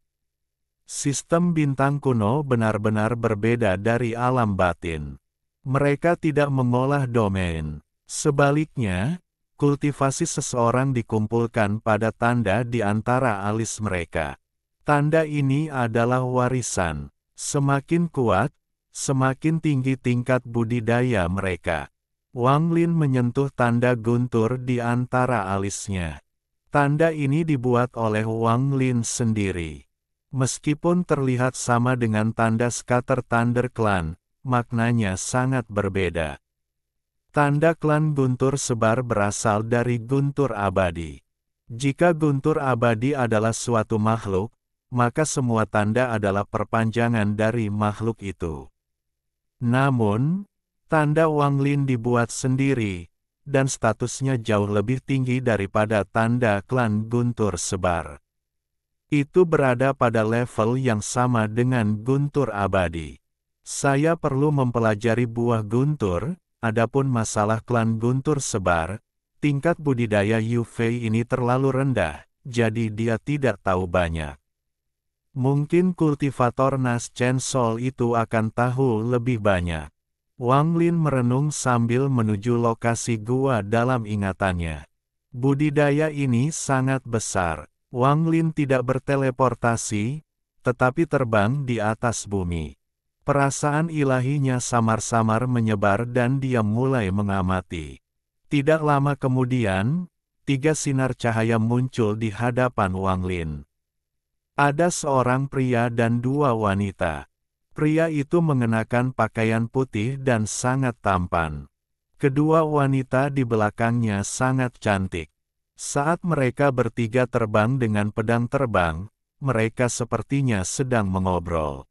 [SPEAKER 1] Sistem bintang kuno benar-benar berbeda dari alam batin. Mereka tidak mengolah domain. Sebaliknya, kultivasi seseorang dikumpulkan pada tanda di antara alis mereka. Tanda ini adalah warisan. Semakin kuat, semakin tinggi tingkat budidaya mereka. Wang Lin menyentuh tanda guntur di antara alisnya. Tanda ini dibuat oleh Wang Lin sendiri. Meskipun terlihat sama dengan tanda Scatter Thunder Clan, maknanya sangat berbeda. Tanda klan guntur sebar berasal dari guntur abadi. Jika guntur abadi adalah suatu makhluk, maka semua tanda adalah perpanjangan dari makhluk itu. Namun, tanda Wang Lin dibuat sendiri, dan statusnya jauh lebih tinggi daripada tanda klan guntur sebar. Itu berada pada level yang sama dengan guntur abadi. Saya perlu mempelajari buah guntur, adapun masalah klan guntur sebar, tingkat budidaya Yu Fei ini terlalu rendah, jadi dia tidak tahu banyak. Mungkin kultivator Nash Chainsaw itu akan tahu lebih banyak. Wang Lin merenung sambil menuju lokasi gua dalam ingatannya. Budidaya ini sangat besar. Wang Lin tidak berteleportasi, tetapi terbang di atas bumi. Perasaan ilahinya samar-samar menyebar dan dia mulai mengamati. Tidak lama kemudian, 3 sinar cahaya muncul di hadapan Wang Lin. Ada seorang pria dan 2 wanita. Pria itu mengenakan pakaian putih dan sangat tampan. Kedua wanita di belakangnya sangat cantik. Saat mereka bertiga terbang dengan pedang terbang, mereka sepertinya sedang mengobrol.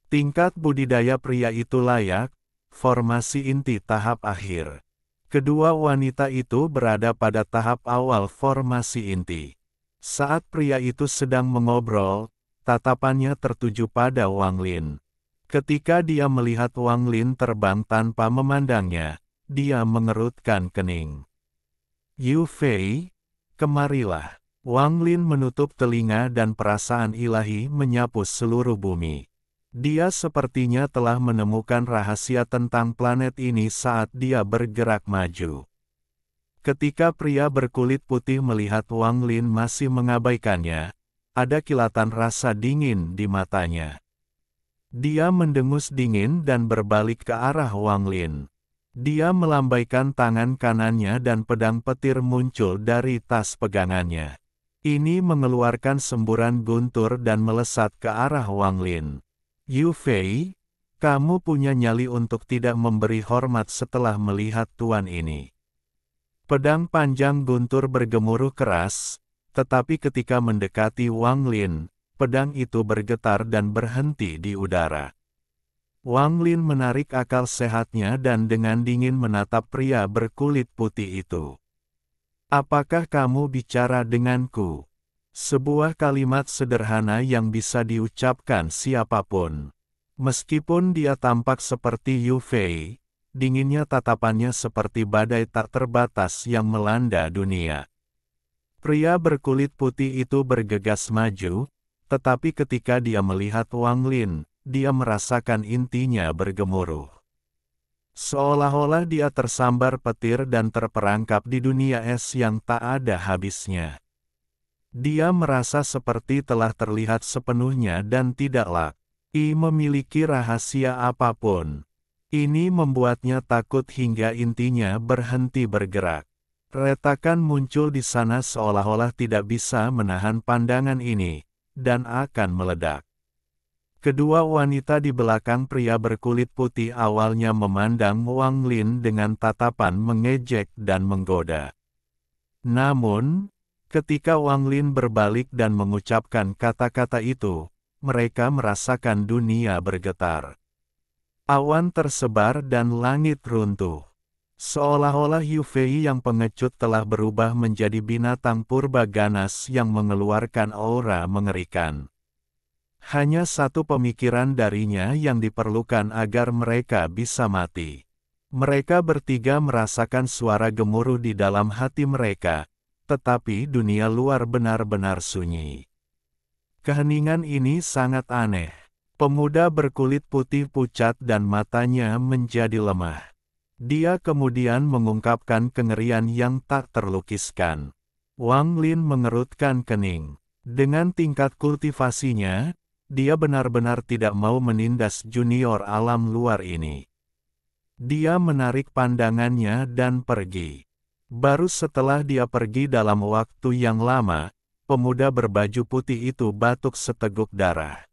[SPEAKER 1] Tingkat budidaya pria itu layak, formasi inti tahap akhir. Kedua wanita itu berada pada tahap awal formasi inti. Saat pria itu sedang mengobrol, tatapannya tertuju pada Wang Lin. Ketika dia melihat Wang Lin terbang tanpa memandangnya, dia mengerutkan kening. Yu Fei, kemarilah. Wang Lin menutup telinga dan perasaan ilahi menyapu seluruh bumi. Dia sepertinya telah menemukan rahasia tentang planet ini saat dia bergerak maju. Ketika pria berkulit putih melihat Wang Lin masih mengabaikannya, ada kilatan rasa dingin di matanya. Dia mendengus dingin dan berbalik ke arah Wang Lin. Dia melambaikan tangan kanannya dan pedang petir muncul dari tas pegangannya. Ini mengeluarkan semburan guntur dan melesat ke arah Wang Lin. Yu Fei, kamu punya nyali untuk tidak memberi hormat setelah melihat tuan ini. Pedang panjang guntur bergemuruh keras, tetapi ketika mendekati Wang Lin, pedang itu bergetar dan berhenti di udara. Wang Lin menarik akal sehatnya dan dengan dingin menatap pria berkulit putih itu. Apakah kamu bicara denganku? Sebuah kalimat sederhana yang bisa diucapkan siapapun. Meskipun dia tampak seperti Yu Fei, dinginnya tatapannya seperti badai tak terbatas yang melanda dunia. Pria berkulit putih itu bergegas maju, tetapi ketika dia melihat Wang Lin, dia merasakan intinya bergemuruh. Seolah-olah dia tersambar petir dan terperangkap di dunia es yang tak ada habisnya. Dia merasa seperti telah terlihat sepenuhnya dan tidaklah memiliki rahasia apapun. Ini membuatnya takut hingga intinya berhenti bergerak. Retakan muncul di sana seolah-olah tidak bisa menahan pandangan ini. dan akan meledak. Kedua wanita di belakang pria berkulit putih awalnya memandang Wang Lin dengan tatapan mengejek dan menggoda. Namun, ketika Wang Lin berbalik dan mengucapkan kata-kata itu, mereka merasakan dunia bergetar. Awan tersebar dan langit runtuh. Seolah-olah Yu Fei yang pengecut telah berubah menjadi binatang purba ganas yang mengeluarkan aura mengerikan. Hanya satu pemikiran darinya yang diperlukan agar mereka bisa mati. Mereka bertiga merasakan suara gemuruh di dalam hati mereka, tetapi dunia luar benar-benar sunyi. Keheningan ini sangat aneh. Pemuda berkulit putih pucat dan matanya menjadi lemah. Dia kemudian mengungkapkan kengerian yang tak terlukiskan. Wang Lin mengerutkan kening. Dengan tingkat kultivasinya, dia benar-benar tidak mau menindas junior alam luar ini. Dia menarik pandangannya dan pergi. Baru setelah dia pergi dalam waktu yang lama, pemuda berbaju putih itu batuk seteguk darah.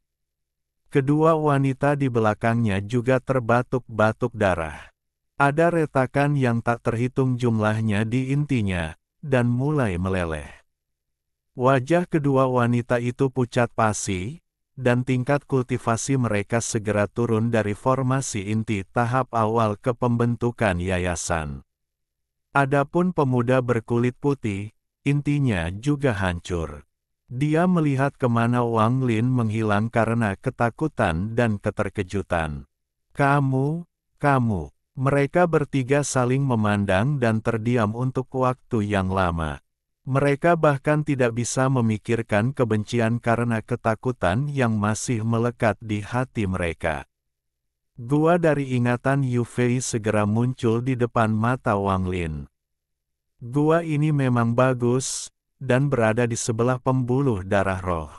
[SPEAKER 1] Kedua wanita di belakangnya juga terbatuk-batuk darah. Ada retakan yang tak terhitung jumlahnya di intinya, dan mulai meleleh. Wajah kedua wanita itu pucat pasi, dan tingkat kultivasi mereka segera turun dari formasi inti tahap awal ke pembentukan yayasan. Adapun pemuda berkulit putih, intinya juga hancur. Dia melihat kemana Wang Lin menghilang karena ketakutan dan keterkejutan. Kamu. Mereka bertiga saling memandang dan terdiam untuk waktu yang lama. Mereka bahkan tidak bisa memikirkan kebencian karena ketakutan yang masih melekat di hati mereka. Gua dari ingatan Yu Fei segera muncul di depan mata Wang Lin. Gua ini memang bagus, dan berada di sebelah pembuluh darah roh.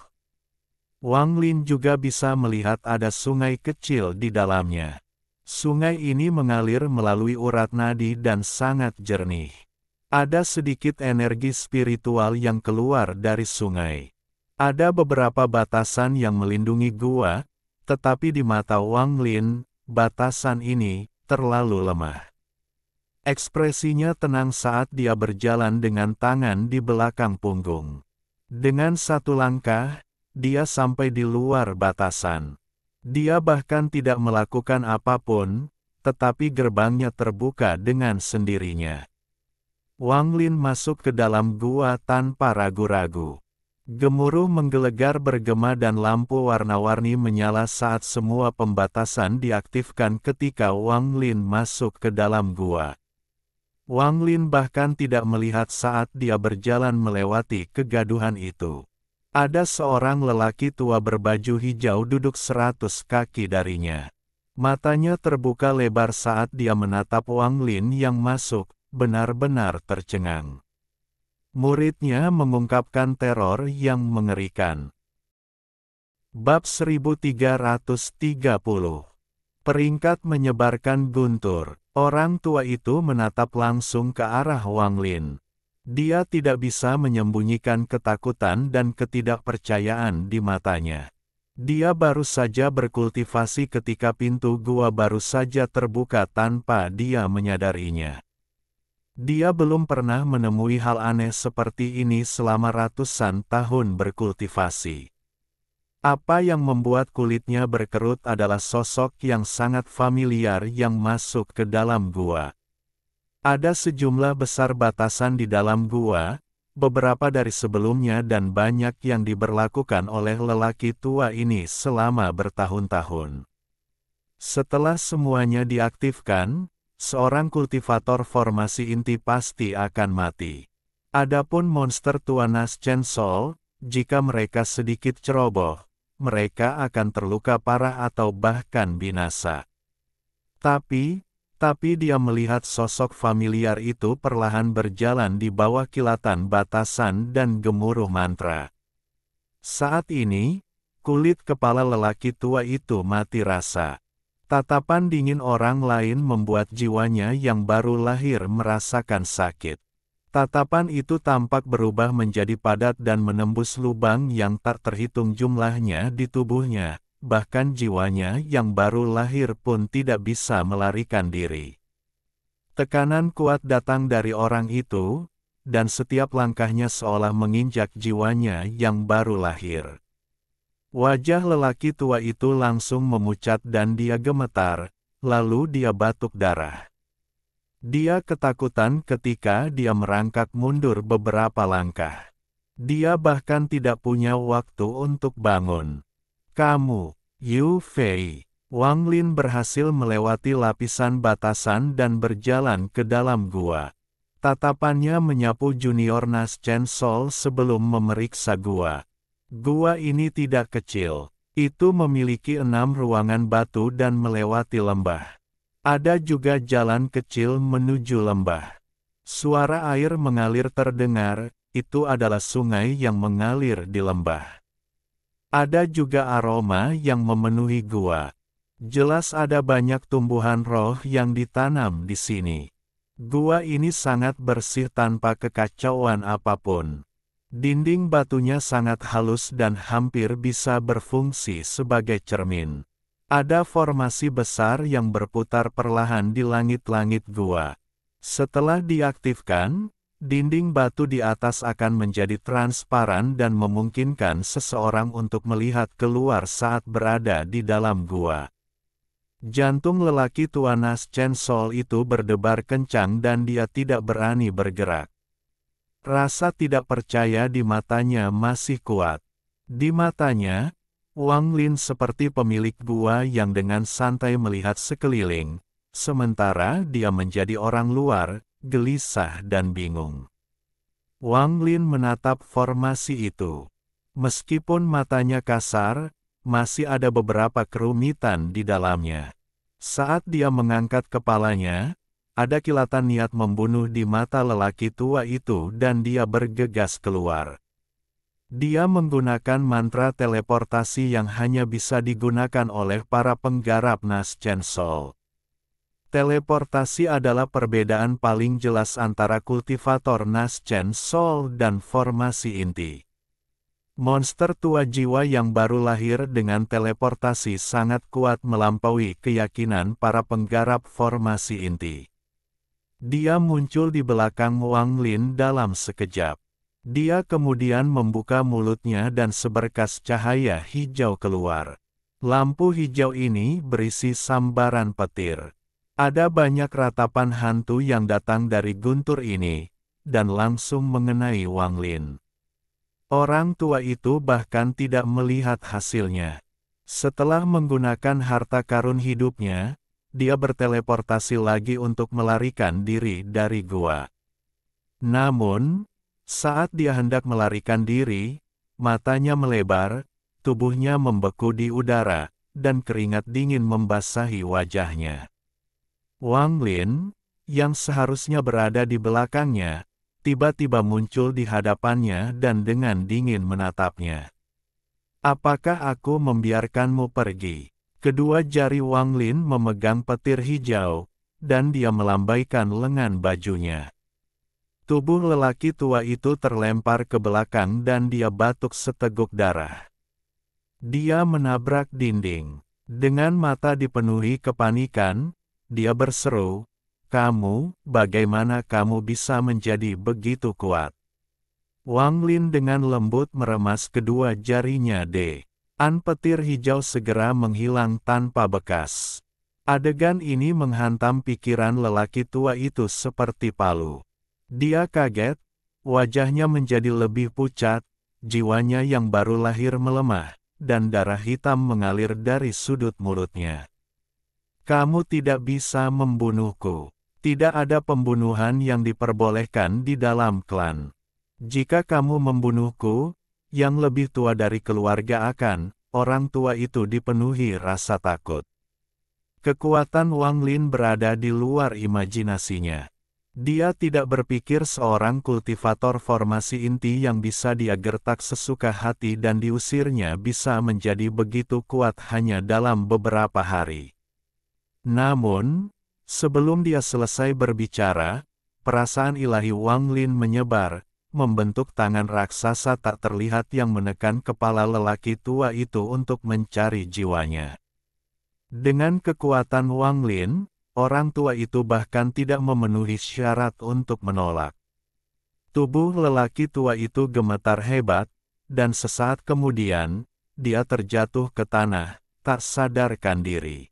[SPEAKER 1] Wang Lin juga bisa melihat ada sungai kecil di dalamnya. Sungai ini mengalir melalui urat nadi dan sangat jernih. Ada sedikit energi spiritual yang keluar dari sungai. Ada beberapa batasan yang melindungi gua, tetapi di mata Wang Lin, batasan ini terlalu lemah. Ekspresinya tenang saat dia berjalan dengan tangan di belakang punggung. Dengan satu langkah, dia sampai di luar batasan. Dia bahkan tidak melakukan apapun, tetapi gerbangnya terbuka dengan sendirinya. Wang Lin masuk ke dalam gua tanpa ragu-ragu. Gemuruh menggelegar bergema dan lampu warna-warni menyala saat semua pembatasan diaktifkan ketika Wang Lin masuk ke dalam gua. Wang Lin bahkan tidak melihat saat dia berjalan melewati kegaduhan itu. Ada seorang lelaki tua berbaju hijau duduk 100 kaki darinya. Matanya terbuka lebar saat dia menatap Wang Lin yang masuk, benar-benar tercengang. Muridnya mengungkapkan teror yang mengerikan. Bab 1330. Peringkat menyebarkan guntur. Orang tua itu menatap langsung ke arah Wang Lin. Dia tidak bisa menyembunyikan ketakutan dan ketidakpercayaan di matanya. Dia baru saja berkultivasi ketika pintu gua baru saja terbuka tanpa dia menyadarinya. Dia belum pernah menemui hal aneh seperti ini selama ratusan tahun berkultivasi. Apa yang membuat kulitnya berkerut adalah sosok yang sangat familiar yang masuk ke dalam gua. Ada sejumlah besar batasan di dalam gua, beberapa dari sebelumnya dan banyak yang diberlakukan oleh lelaki tua ini selama bertahun-tahun. Setelah semuanya diaktifkan, seorang kultivator formasi inti pasti akan mati. Adapun monster Tuanas Chainsaw, jika mereka sedikit ceroboh, mereka akan terluka parah atau bahkan binasa. Tapi dia melihat sosok familiar itu perlahan berjalan di bawah kilatan batasan dan gemuruh mantra. Saat ini, kulit kepala lelaki tua itu mati rasa. Tatapan dingin orang lain membuat jiwanya yang baru lahir merasakan sakit. Tatapan itu tampak berubah menjadi padat dan menembus lubang yang tak terhitung jumlahnya di tubuhnya, bahkan jiwanya yang baru lahir pun tidak bisa melarikan diri. Tekanan kuat datang dari orang itu, dan setiap langkahnya seolah menginjak jiwanya yang baru lahir. Wajah lelaki tua itu langsung memucat dan dia gemetar, lalu dia batuk darah. Dia ketakutan ketika dia merangkak mundur beberapa langkah. Dia bahkan tidak punya waktu untuk bangun. Kamu, Yu Fei. Wang Lin berhasil melewati lapisan batasan dan berjalan ke dalam gua. Tatapannya menyapu junior Nas Chen Sol sebelum memeriksa gua. Gua ini tidak kecil. Itu memiliki 6 ruangan batu dan melewati lembah. Ada juga jalan kecil menuju lembah. Suara air mengalir terdengar, itu adalah sungai yang mengalir di lembah. Ada juga aroma yang memenuhi gua. Jelas ada banyak tumbuhan roh yang ditanam di sini. Gua ini sangat bersih tanpa kekacauan apapun. Dinding batunya sangat halus dan hampir bisa berfungsi sebagai cermin. Ada formasi besar yang berputar perlahan di langit-langit gua. Setelah diaktifkan, dinding batu di atas akan menjadi transparan dan memungkinkan seseorang untuk melihat keluar saat berada di dalam gua. Jantung lelaki tua Nas Chen Sol itu berdebar kencang dan dia tidak berani bergerak. Rasa tidak percaya di matanya masih kuat. Di matanya, Wang Lin seperti pemilik gua yang dengan santai melihat sekeliling, sementara dia menjadi orang luar, gelisah dan bingung. Wang Lin menatap formasi itu. Meskipun matanya kasar, masih ada beberapa kerumitan di dalamnya. Saat dia mengangkat kepalanya, ada kilatan niat membunuh di mata lelaki tua itu dan dia bergegas keluar. Dia menggunakan mantra teleportasi yang hanya bisa digunakan oleh para penggarap Nas Chen Sol. Teleportasi adalah perbedaan paling jelas antara kultivator Nas Chen Sol dan formasi inti. Monster tua jiwa yang baru lahir dengan teleportasi sangat kuat melampaui keyakinan para penggarap formasi inti. Dia muncul di belakang Wang Lin dalam sekejap. Dia kemudian membuka mulutnya dan seberkas cahaya hijau keluar. Lampu hijau ini berisi sambaran petir. Ada banyak ratapan hantu yang datang dari guntur ini, dan langsung mengenai Wang Lin. Orang tua itu bahkan tidak melihat hasilnya. Setelah menggunakan harta karun hidupnya, dia berteleportasi lagi untuk melarikan diri dari gua. Namun, saat dia hendak melarikan diri, matanya melebar, tubuhnya membeku di udara, dan keringat dingin membasahi wajahnya. Wang Lin, yang seharusnya berada di belakangnya, tiba-tiba muncul di hadapannya dan dengan dingin menatapnya. Apakah aku membiarkanmu pergi? Kedua jari Wang Lin memegang petir hijau, dan dia melambaikan lengan bajunya. Tubuh lelaki tua itu terlempar ke belakang dan dia batuk seteguk darah. Dia menabrak dinding. Dengan mata dipenuhi kepanikan, dia berseru, "Kamu, bagaimana kamu bisa menjadi begitu kuat?" Wang Lin dengan lembut meremas kedua jarinya. An petir hijau segera menghilang tanpa bekas. Adegan ini menghantam pikiran lelaki tua itu seperti palu. Dia kaget, wajahnya menjadi lebih pucat, jiwanya yang baru lahir melemah, dan darah hitam mengalir dari sudut mulutnya. Kamu tidak bisa membunuhku. Tidak ada pembunuhan yang diperbolehkan di dalam klan. Jika kamu membunuhku, yang lebih tua dari keluarga akan, orang tua itu dipenuhi rasa takut. Kekuatan Wang Lin berada di luar imajinasinya. Dia tidak berpikir seorang kultivator formasi inti yang bisa dia gertak sesuka hati dan diusirnya bisa menjadi begitu kuat hanya dalam beberapa hari. Namun, sebelum dia selesai berbicara, perasaan ilahi Wang Lin menyebar, membentuk tangan raksasa tak terlihat yang menekan kepala lelaki tua itu untuk mencari jiwanya. Dengan kekuatan Wang Lin, orang tua itu bahkan tidak memenuhi syarat untuk menolak. Tubuh lelaki tua itu gemetar hebat, dan sesaat kemudian, dia terjatuh ke tanah, tak sadarkan diri.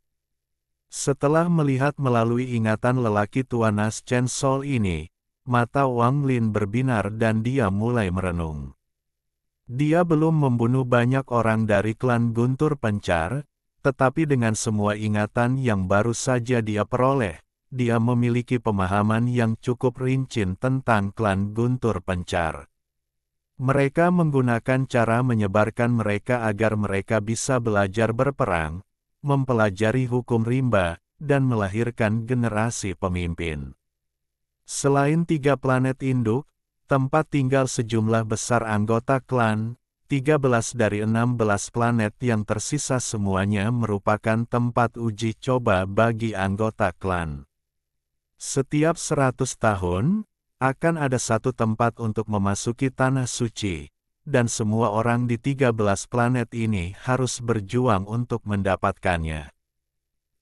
[SPEAKER 1] Setelah melihat melalui ingatan lelaki tua Nas Chen Sol ini, mata Wang Lin berbinar dan dia mulai merenung. Dia belum membunuh banyak orang dari klan Guntur Pencar, tetapi dengan semua ingatan yang baru saja dia peroleh, dia memiliki pemahaman yang cukup rinci tentang klan Guntur Pencar. Mereka menggunakan cara menyebarkan mereka agar mereka bisa belajar berperang, mempelajari hukum rimba, dan melahirkan generasi pemimpin. Selain 3 planet induk, tempat tinggal sejumlah besar anggota klan, 13 dari 16 planet yang tersisa semuanya merupakan tempat uji coba bagi anggota klan. Setiap 100 tahun, akan ada satu tempat untuk memasuki tanah suci, dan semua orang di 13 planet ini harus berjuang untuk mendapatkannya.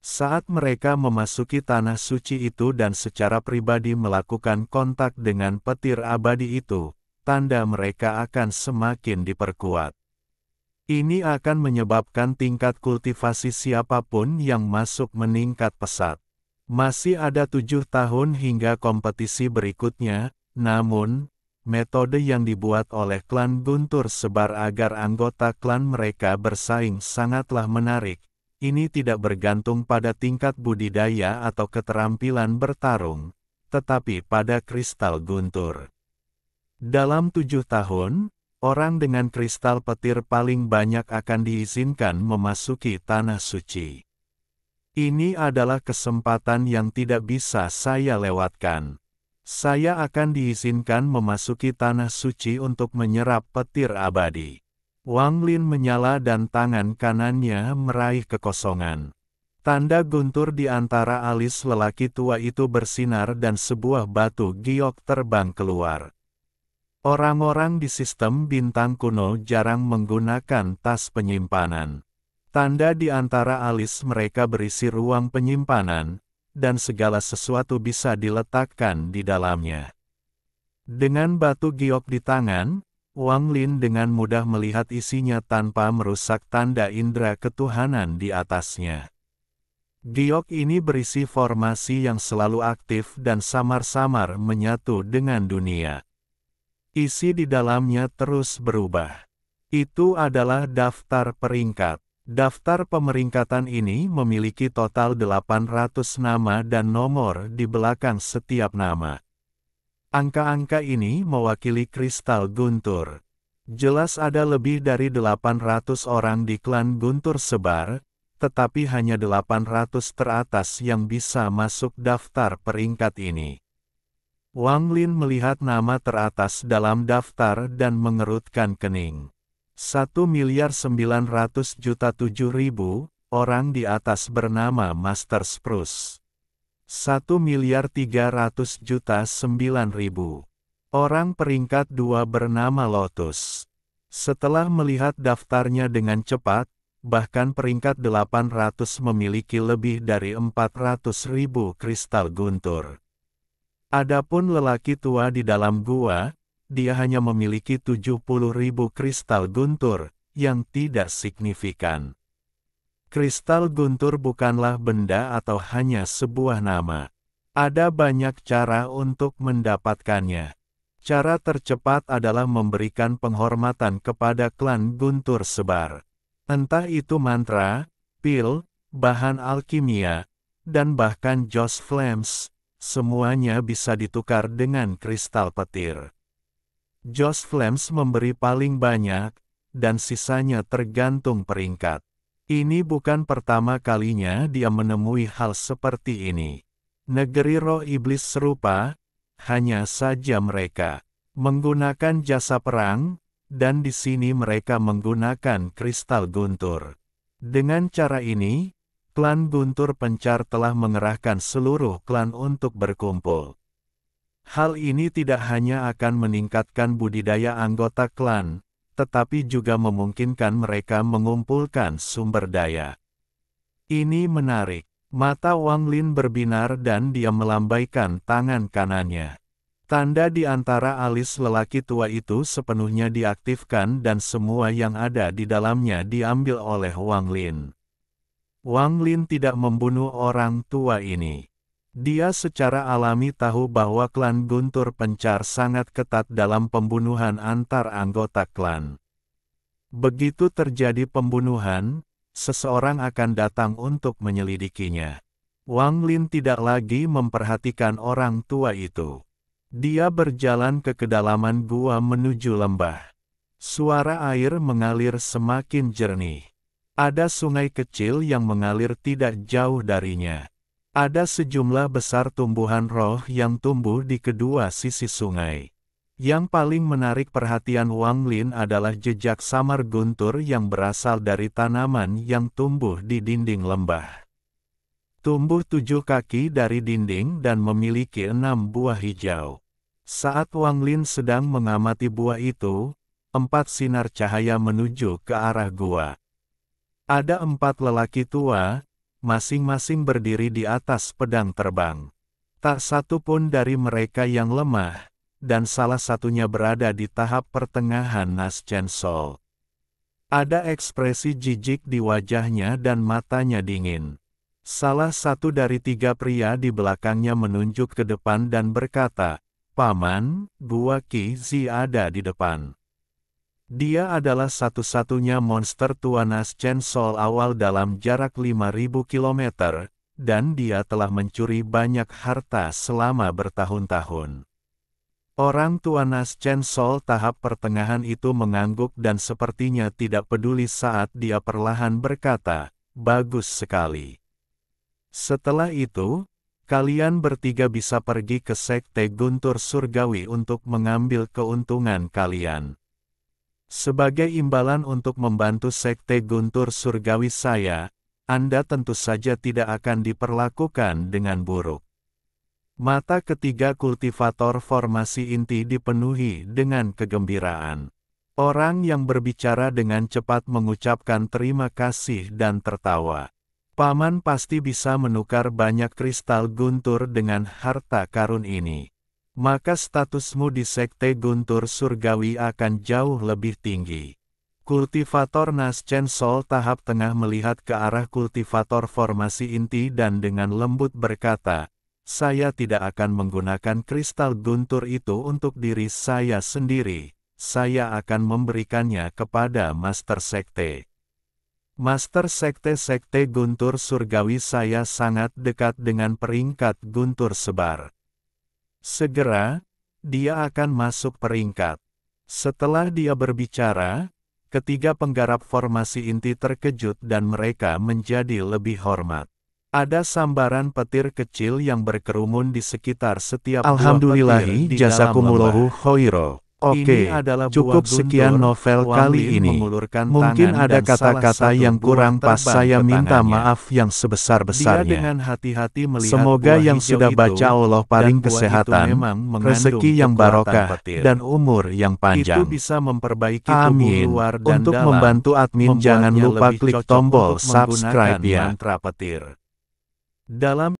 [SPEAKER 1] Saat mereka memasuki tanah suci itu dan secara pribadi melakukan kontak dengan petir abadi itu, tanda mereka akan semakin diperkuat. Ini akan menyebabkan tingkat kultivasi siapapun yang masuk meningkat pesat. Masih ada 7 tahun hingga kompetisi berikutnya, namun, metode yang dibuat oleh klan Guntur Sebar agar anggota klan mereka bersaing sangatlah menarik. Ini tidak bergantung pada tingkat budidaya atau keterampilan bertarung, tetapi pada kristal Guntur. Dalam 7 tahun, orang dengan kristal petir paling banyak akan diizinkan memasuki tanah suci. Ini adalah kesempatan yang tidak bisa saya lewatkan. Saya akan diizinkan memasuki tanah suci untuk menyerap petir abadi. Wang Lin menyala dan tangan kanannya meraih kekosongan. Tanda guntur di antara alis lelaki tua itu bersinar dan sebuah batu giok terbang keluar. Orang-orang di sistem bintang kuno jarang menggunakan tas penyimpanan. Tanda di antara alis mereka berisi ruang penyimpanan, dan segala sesuatu bisa diletakkan di dalamnya. Dengan batu giok di tangan, Wang Lin dengan mudah melihat isinya tanpa merusak tanda indera ketuhanan di atasnya. Giok ini berisi formasi yang selalu aktif dan samar-samar menyatu dengan dunia. Isi di dalamnya terus berubah. Itu adalah daftar peringkat. Daftar pemeringkatan ini memiliki total 800 nama dan nomor di belakang setiap nama. Angka-angka ini mewakili kristal Guntur. Jelas ada lebih dari 800 orang di klan Guntur Sebar, tetapi hanya 800 teratas yang bisa masuk daftar peringkat ini. Wang Lin melihat nama teratas dalam daftar dan mengerutkan kening. 1.900.007.000 orang di atas bernama Master Spruce. 1.300.009.000 orang peringkat 2 bernama Lotus. Setelah melihat daftarnya dengan cepat, bahkan peringkat 800 memiliki lebih dari 400.000 kristal guntur. Adapun lelaki tua di dalam gua, dia hanya memiliki 70.000 kristal guntur, yang tidak signifikan. Kristal guntur bukanlah benda atau hanya sebuah nama. Ada banyak cara untuk mendapatkannya. Cara tercepat adalah memberikan penghormatan kepada klan Guntur Sebar. Entah itu mantra, pil, bahan alkimia, dan bahkan Joss Flames, semuanya bisa ditukar dengan kristal petir. Joss Flames memberi paling banyak, dan sisanya tergantung peringkat. Ini bukan pertama kalinya dia menemui hal seperti ini. Negeri roh iblis serupa, hanya saja mereka menggunakan jasa perang, dan di sini mereka menggunakan kristal guntur. Dengan cara ini, klan Guntur Pencar telah mengerahkan seluruh klan untuk berkumpul. Hal ini tidak hanya akan meningkatkan budidaya anggota klan, tetapi juga memungkinkan mereka mengumpulkan sumber daya. Ini menarik. Mata Wang Lin berbinar dan dia melambaikan tangan kanannya. Tanda di antara alis lelaki tua itu sepenuhnya diaktifkan dan semua yang ada di dalamnya diambil oleh Wang Lin. Wang Lin tidak membunuh orang tua ini. Dia secara alami tahu bahwa klan Guntur Pencar sangat ketat dalam pembunuhan antar anggota klan. Begitu terjadi pembunuhan, seseorang akan datang untuk menyelidikinya. Wang Lin tidak lagi memperhatikan orang tua itu. Dia berjalan ke kedalaman gua menuju lembah. Suara air mengalir semakin jernih. Ada sungai kecil yang mengalir tidak jauh darinya. Ada sejumlah besar tumbuhan roh yang tumbuh di kedua sisi sungai. Yang paling menarik perhatian Wang Lin adalah jejak samar guntur yang berasal dari tanaman yang tumbuh di dinding lembah. Tumbuh 7 kaki dari dinding dan memiliki 6 buah hijau. Saat Wang Lin sedang mengamati buah itu, 4 sinar cahaya menuju ke arah gua. Ada 4 lelaki tua, masing-masing berdiri di atas pedang terbang. Tak satu pun dari mereka yang lemah, dan salah satunya berada di tahap pertengahan Nas Chen Sol. Ada ekspresi jijik di wajahnya dan matanya dingin. Salah satu dari 3 pria di belakangnya menunjuk ke depan dan berkata, "Paman, Gua Qi Zi ada di depan." Dia adalah satu-satunya monster tua Nas Chen Sol awal dalam jarak 5.000 km, dan dia telah mencuri banyak harta selama bertahun-tahun. Orang tua Nas Chen Sol tahap pertengahan itu mengangguk dan sepertinya tidak peduli saat dia perlahan berkata, "Bagus sekali. Setelah itu, kalian bertiga bisa pergi ke Sekte Guntur Surgawi untuk mengambil keuntungan kalian. Sebagai imbalan untuk membantu Sekte Guntur Surgawi saya, Anda tentu saja tidak akan diperlakukan dengan buruk." Mata ketiga kultivator formasi inti dipenuhi dengan kegembiraan. Orang yang berbicara dengan cepat mengucapkan terima kasih dan tertawa. "Paman pasti bisa menukar banyak kristal guntur dengan harta karun ini. Maka statusmu di Sekte Guntur Surgawi akan jauh lebih tinggi." Kultivator Nas Chen Sol tahap tengah melihat ke arah kultivator formasi inti dan dengan lembut berkata, "Saya tidak akan menggunakan kristal guntur itu untuk diri saya sendiri, saya akan memberikannya kepada Master Sekte. Master Sekte Guntur Surgawi saya sangat dekat dengan peringkat Guntur Sebar. Segera, dia akan masuk peringkat." Setelah dia berbicara, ketiga penggarap formasi inti terkejut dan mereka menjadi lebih hormat. Ada sambaran petir kecil yang berkerumun di sekitar setiap buah petir
[SPEAKER 2] Alhamdulillahi
[SPEAKER 1] di dalam
[SPEAKER 2] jazakumullahu
[SPEAKER 1] lembah.
[SPEAKER 2] khairo. Oke,
[SPEAKER 1] Ini adalah
[SPEAKER 2] cukup
[SPEAKER 1] buah
[SPEAKER 2] sekian
[SPEAKER 1] guntur.
[SPEAKER 2] novel
[SPEAKER 1] Wang
[SPEAKER 2] kali
[SPEAKER 1] Lin
[SPEAKER 2] ini.
[SPEAKER 1] mengulurkan
[SPEAKER 2] Mungkin
[SPEAKER 1] tangan
[SPEAKER 2] ada
[SPEAKER 1] dan salah
[SPEAKER 2] kata-kata
[SPEAKER 1] satu
[SPEAKER 2] yang
[SPEAKER 1] buah
[SPEAKER 2] kurang pas,
[SPEAKER 1] terbang
[SPEAKER 2] saya
[SPEAKER 1] ke
[SPEAKER 2] minta
[SPEAKER 1] tangannya.
[SPEAKER 2] maaf yang
[SPEAKER 1] Dia
[SPEAKER 2] sebesar-besarnya.
[SPEAKER 1] dengan hati-hati melihat
[SPEAKER 2] Semoga
[SPEAKER 1] buah
[SPEAKER 2] yang
[SPEAKER 1] hijau
[SPEAKER 2] sudah
[SPEAKER 1] itu,
[SPEAKER 2] baca Allah
[SPEAKER 1] dan
[SPEAKER 2] paling
[SPEAKER 1] buah itu
[SPEAKER 2] kesehatan,
[SPEAKER 1] memang mengandung
[SPEAKER 2] rezeki yang
[SPEAKER 1] kekuatan
[SPEAKER 2] barokah,
[SPEAKER 1] petir.
[SPEAKER 2] dan umur yang
[SPEAKER 1] Itu
[SPEAKER 2] panjang.
[SPEAKER 1] bisa memperbaiki tubuh
[SPEAKER 2] Amin.
[SPEAKER 1] luar dan
[SPEAKER 2] Untuk
[SPEAKER 1] dalam,
[SPEAKER 2] membantu admin jangan
[SPEAKER 1] membuatnya
[SPEAKER 2] lupa
[SPEAKER 1] lebih
[SPEAKER 2] klik
[SPEAKER 1] cocok
[SPEAKER 2] tombol
[SPEAKER 1] untuk menggunakan
[SPEAKER 2] subscribe ya.
[SPEAKER 1] mantra petir. Dalam